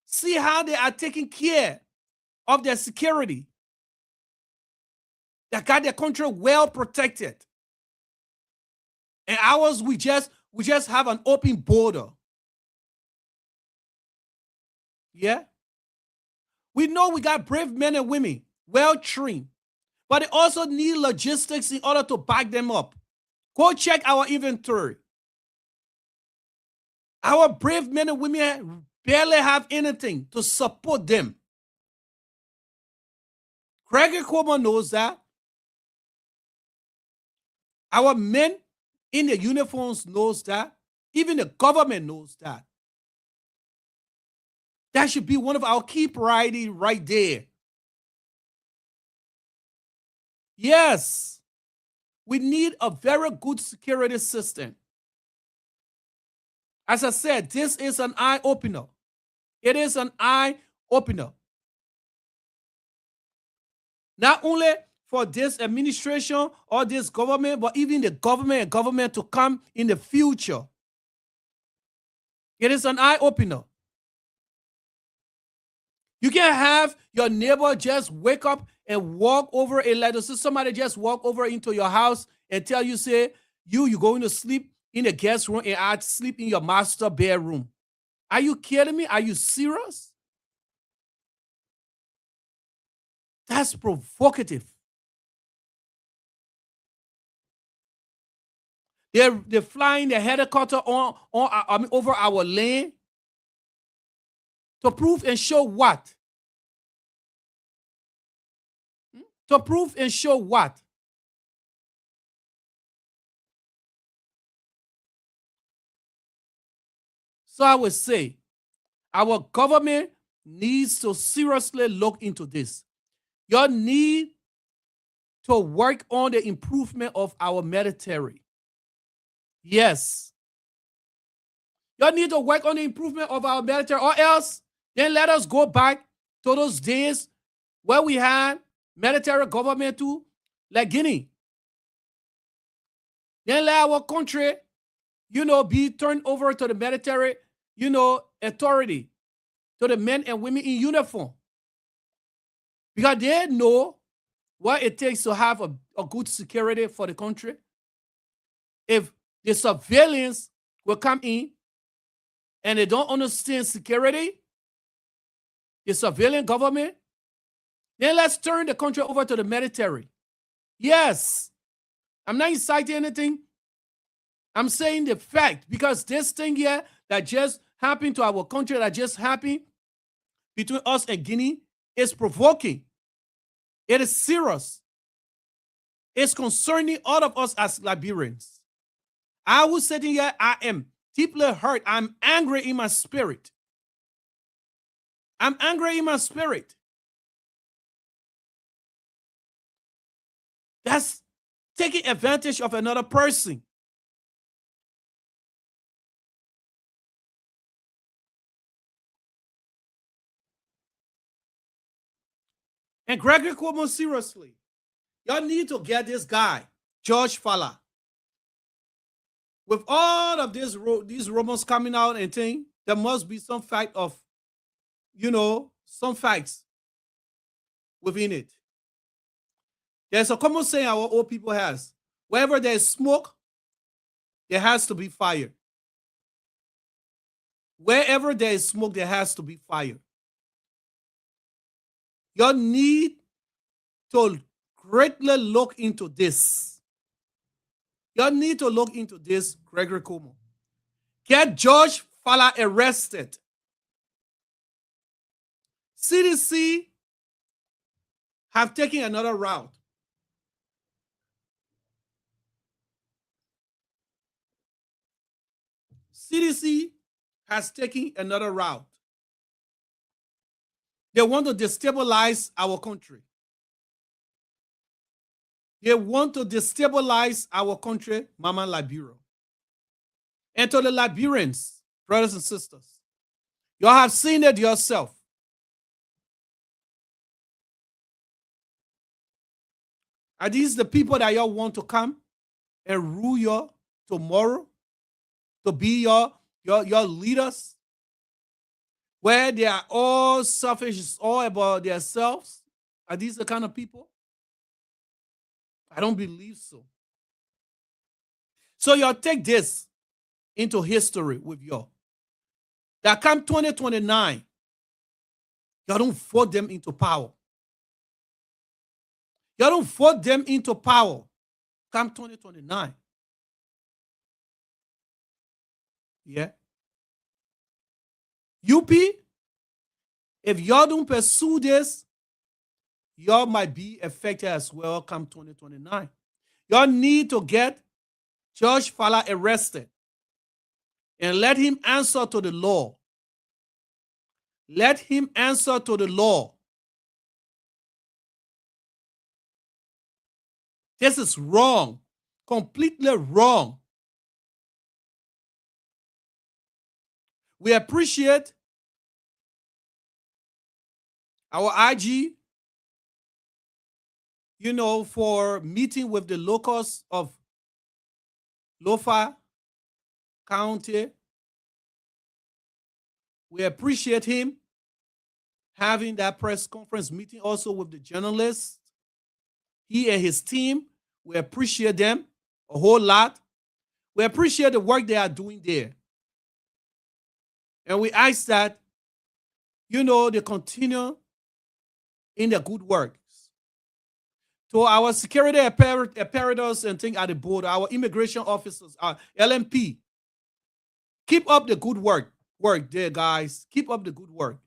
[SPEAKER 2] See how they are taking care of their security. They got their country well protected. And ours, we just have an open border. Yeah? We know we got brave men and women, well trained, but they also need logistics in order to back them up. Go check our inventory. Our brave men and women barely have anything to support them. Gregory Coleman knows that. Our men in the uniforms knows that. Even the government knows that. That should be one of our key priorities right there. Yes, we need a very good security system. As I said, this is an eye-opener. It is an eye-opener. Not only for this administration or this government, but even the government to come in the future. It is an eye-opener. You can't have your neighbor just wake up and walk over a ladder. So somebody just walk over into your house and tell you, say, you're going to sleep in the guest room and I'd sleep in your master bedroom. Are you kidding me? Are you serious? That's provocative. They're flying the helicopter over our land to prove and show what? To prove and show what? So I would say our government needs to seriously look into this. You need to work on the improvement of our military. Yes. You need to work on the improvement of our military, or else then let us go back to those days where we had military government too, like Guinea. Then let our country, be turned over to the military, authority, to the men and women in uniform. Because they know what it takes to have a good security for the country. If the surveillance will come in and they don't understand security, the civilian government, then let's turn the country over to the military. Yes, I'm not inciting anything. I'm saying the fact, because this thing here that just happened to our country, that just happened between us and Guinea, is provoking. It is serious. It's concerning all of us as Liberians. I was sitting here, I am deeply hurt. I'm angry in my spirit. I'm angry in my spirit. That's taking advantage of another person. And Gregory Cuomo, seriously, y'all need to get this guy, George Fala. With all of these rumors coming out and things, there must be some fact of, some facts within it. There's a common saying our old people has. Wherever there's smoke, there has to be fire. Wherever there is smoke, there has to be fire. You need to greatly look into this. You need to look into this, Gregory Cuomo. Get George Fala arrested. CDC have taken another route. CDC has taken another route. They want to destabilize our country. They want to destabilize our country, Mama Liberia. And to the Liberians, brothers and sisters, you have seen it yourself. Are these the people that y'all want to come and rule your tomorrow? To be your leaders? Where they are all selfish, it's all about themselves? Are these the kind of people? I don't believe so. So y'all take this into history with y'all. That come 2029, y'all don't vote them into power. Y'all don't vote them into power come 2029. Yeah. UP, if y'all don't pursue this, y'all might be affected as well come 2029. Y'all need to get George Fala arrested and let him answer to the law. Let him answer to the law. This is wrong, completely wrong. We appreciate our IG, for meeting with the locals of Lofa County. We appreciate him having that press conference meeting also with the journalists. He and his team, we appreciate them a whole lot. We appreciate the work they are doing there. And we ask that, they continue in the good works. To our security apparatus and things at the border, our immigration officers, our LMP, keep up the good work there, guys. Keep up the good work.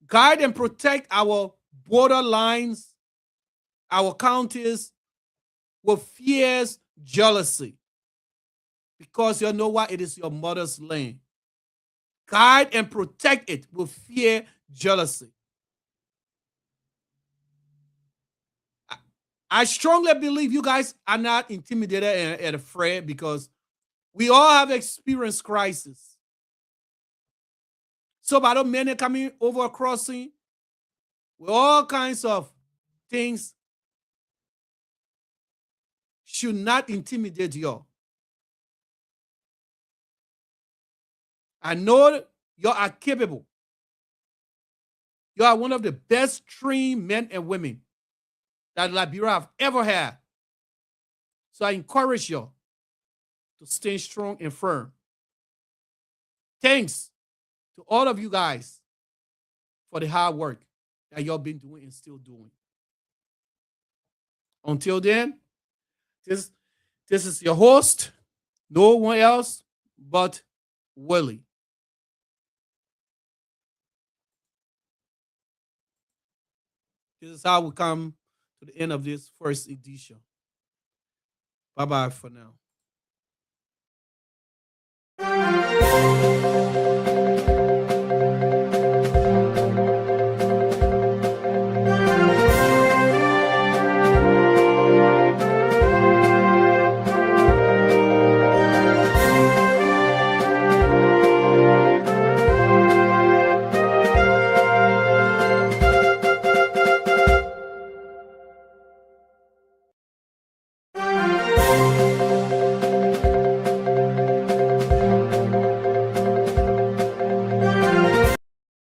[SPEAKER 2] Guide and protect our border lines, our counties with fierce jealousy. Because you know what? It is your mother's land. Guide and protect it with fear, jealousy. I strongly believe you guys are not intimidated and afraid because we all have experienced crisis. So by the men coming over crossing with all kinds of things should not intimidate you. I know you are capable. You are one of the best trained men and women that Liberia have ever had. So I encourage you to stay strong and firm. Thanks to all of you guys for the hard work that you've been doing and still doing. Until then, this is your host, no one else but Willie. This is how we come to the end of this first edition. Bye-bye for now.